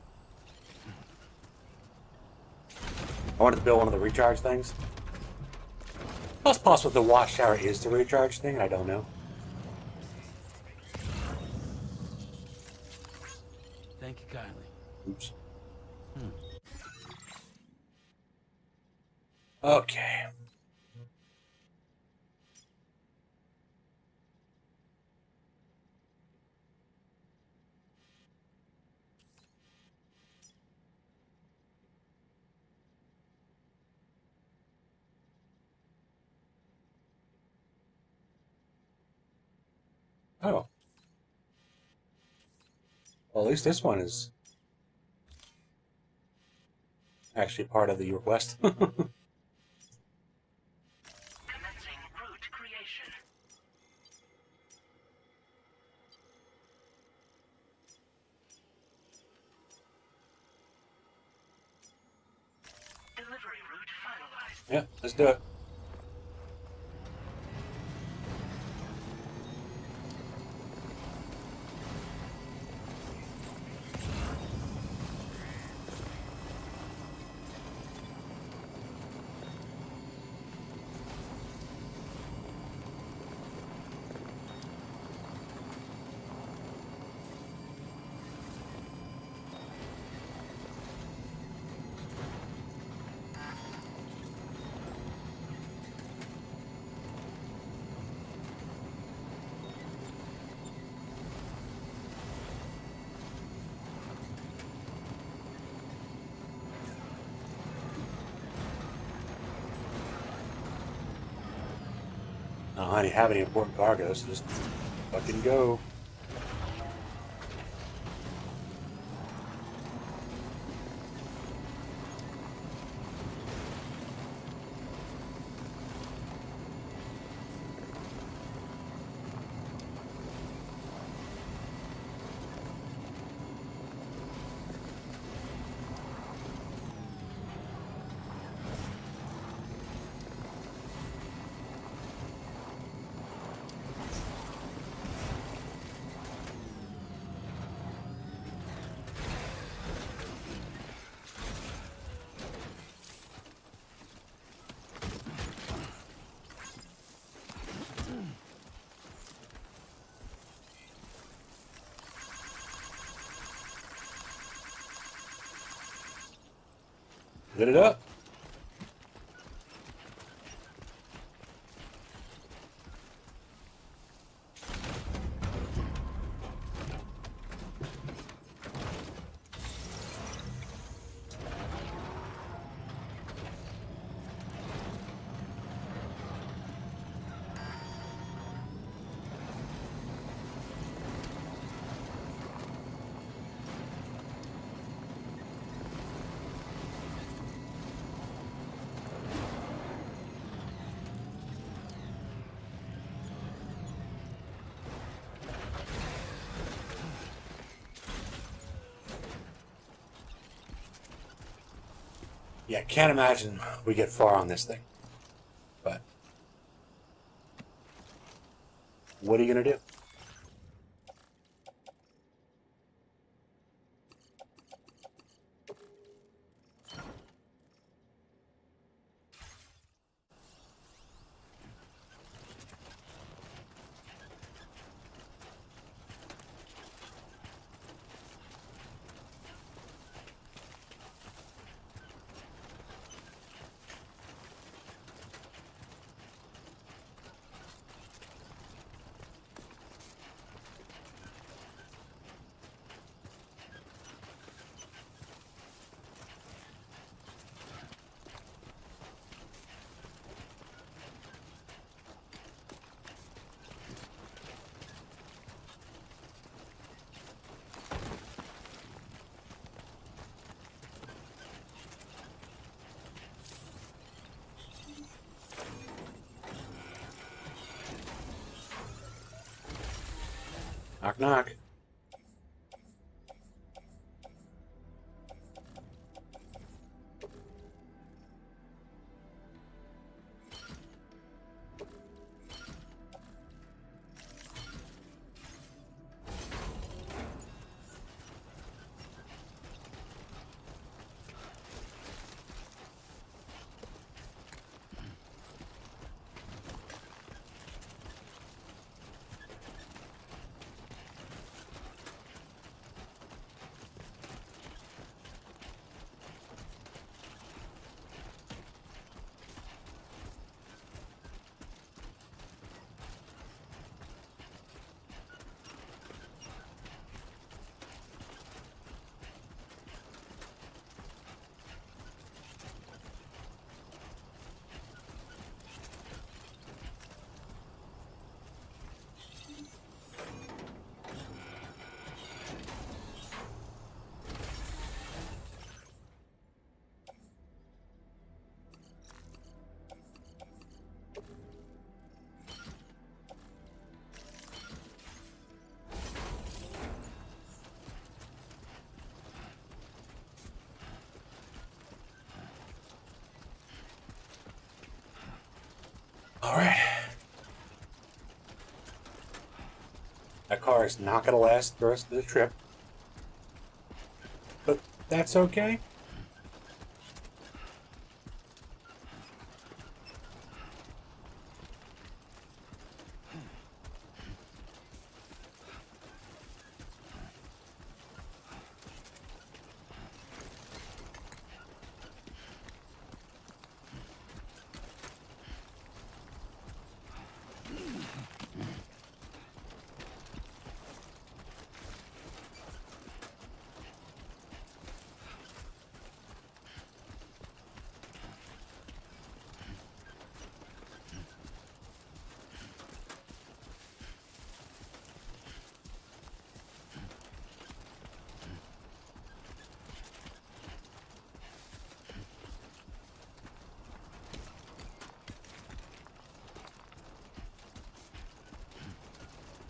I wanted to build one of the recharge things. Well, it's possible the watchtower is the recharge thing, and I don't know.
Thank you kindly.
Oops. Okay. Oh. Well, at least this one is actually part of the request.
Commencing route creation. Delivery route finalized.
Yeah, let's do it. I don't already have any important cargo, so just fucking go. Lit it up. Yeah, can't imagine we get far on this thing. But what are you gonna do? Knock, knock. Alright. That car is not going to last the rest of the trip. But that's okay.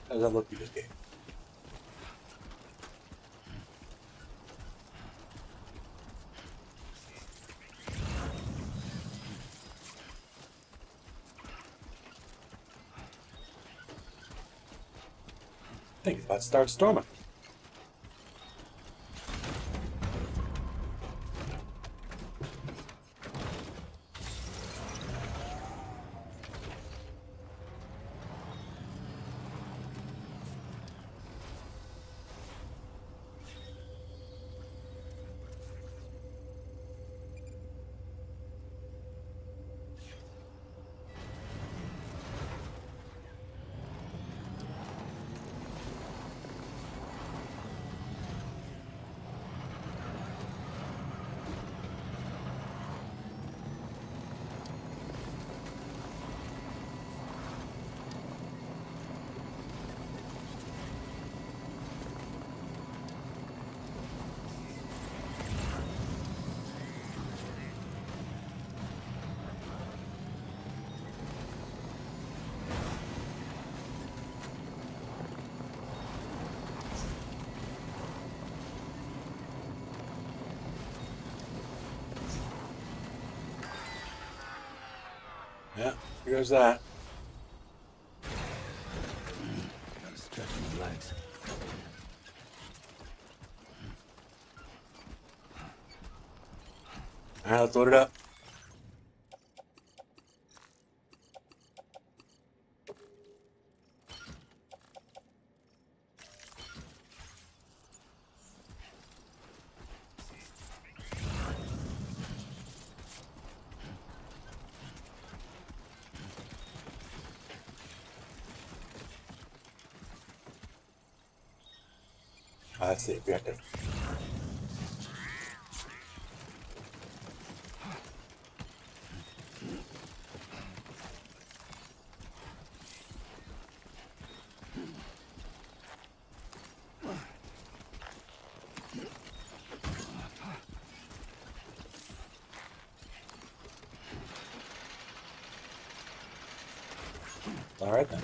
How does that look through this game? I think it's about to start storming. Yeah, here goes that.
Gotta stretch my legs.
Alright, let's load it up. That's the objective. All right then.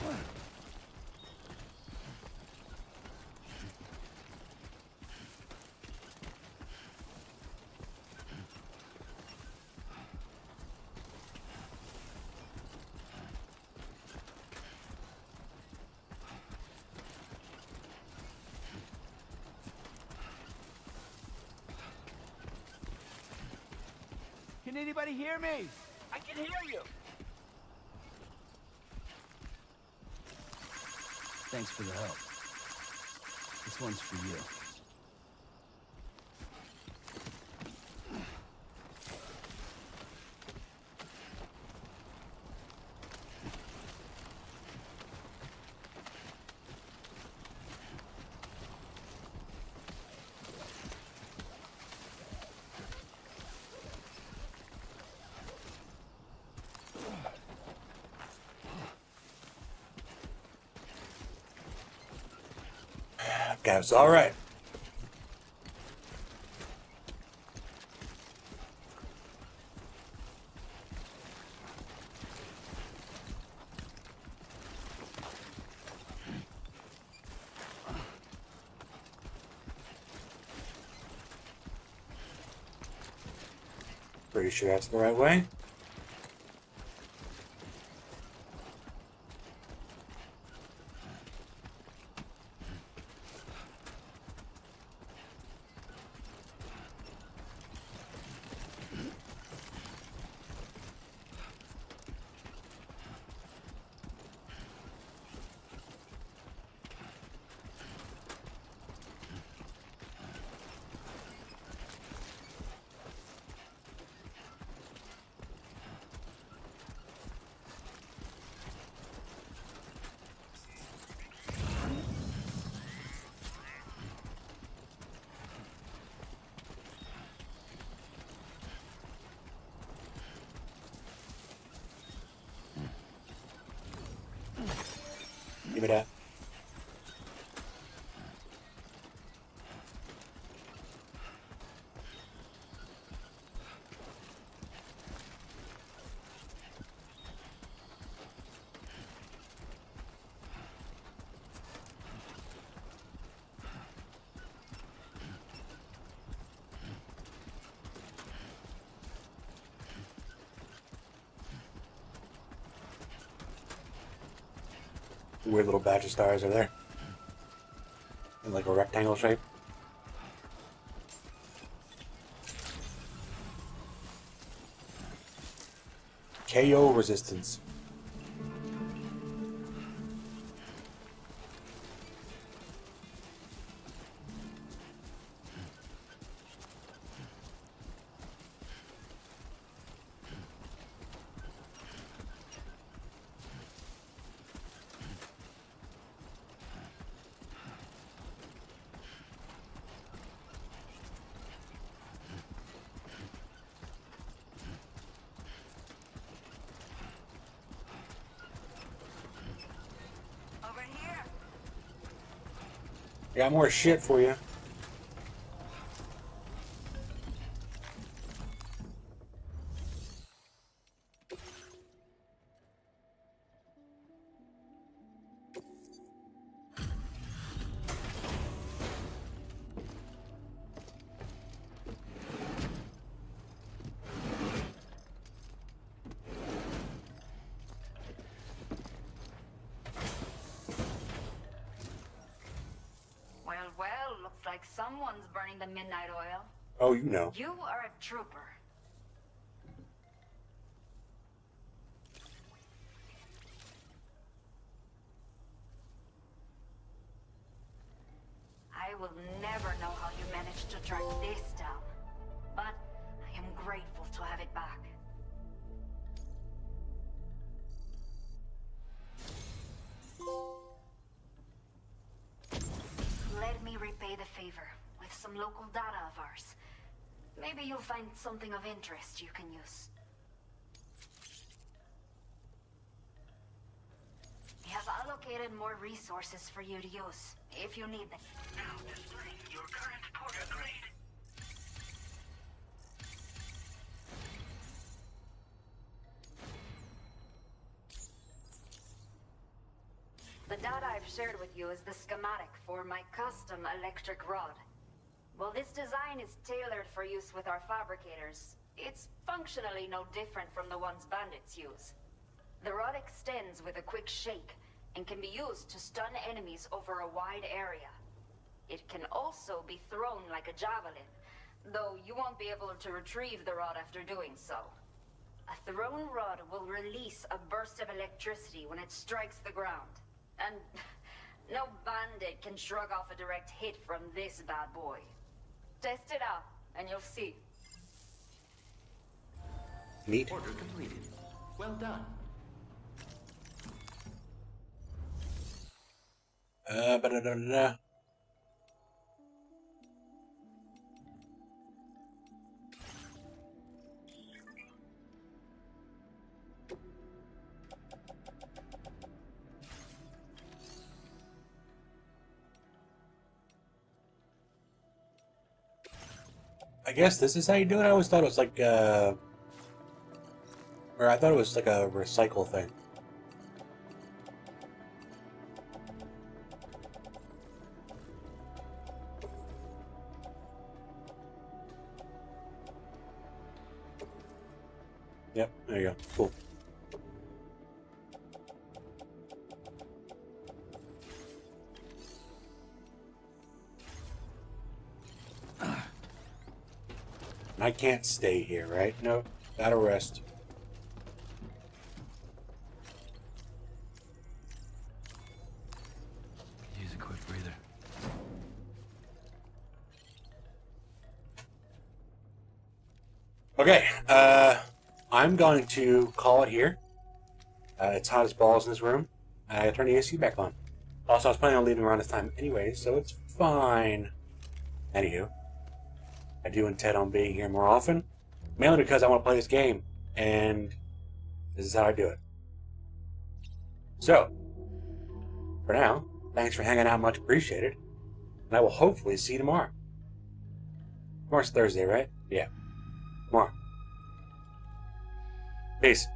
Can anybody hear me? I can hear you. Thanks for the help. This one's for you.
Guys, all right. Pretty sure that's the right way. Give me that. Weird little batch of stars are there. In like a rectangle shape. KO resistance.
Over here.
Got more shit for you.
Looks like someone's burning the midnight oil.
Oh, you know.
You are a trooper. I will never know how you managed to track this down, but I am grateful to have it back. Let me repay the favor with some local data of ours. Maybe you'll find something of interest you can use. We have allocated more resources for you to use, if you need them.
Now displaying your current porter grade.
The data I've shared with you is the schematic for my custom electric rod. While this design is tailored for use with our fabricators, it's functionally no different from the ones bandits use. The rod extends with a quick shake and can be used to stun enemies over a wide area. It can also be thrown like a javelin, though you won't be able to retrieve the rod after doing so. A thrown rod will release a burst of electricity when it strikes the ground. And no bandit can shrug off a direct hit from this bad boy. Test it out, and you'll see.
Neat.
Order completed. Well done.
Ba-da-da-da-da. I guess this is how you do it. I always thought it was like, or I thought it was like a recycle thing. Yep, there you go. Cool. I can't stay here, right? Nope. Gotta rest.
Use a quick breather.
Okay, I'm going to call it here. It's hot as balls in this room. I turn the AC back on. Also, I was planning on leaving around this time anyway, so it's fine. Anywho, I do intend on being here more often, mainly because I want to play this game, and this is how I do it. So, for now, thanks for hanging out, much appreciated, and I will hopefully see you tomorrow. Tomorrow's Thursday, right? Yeah. Tomorrow. Peace.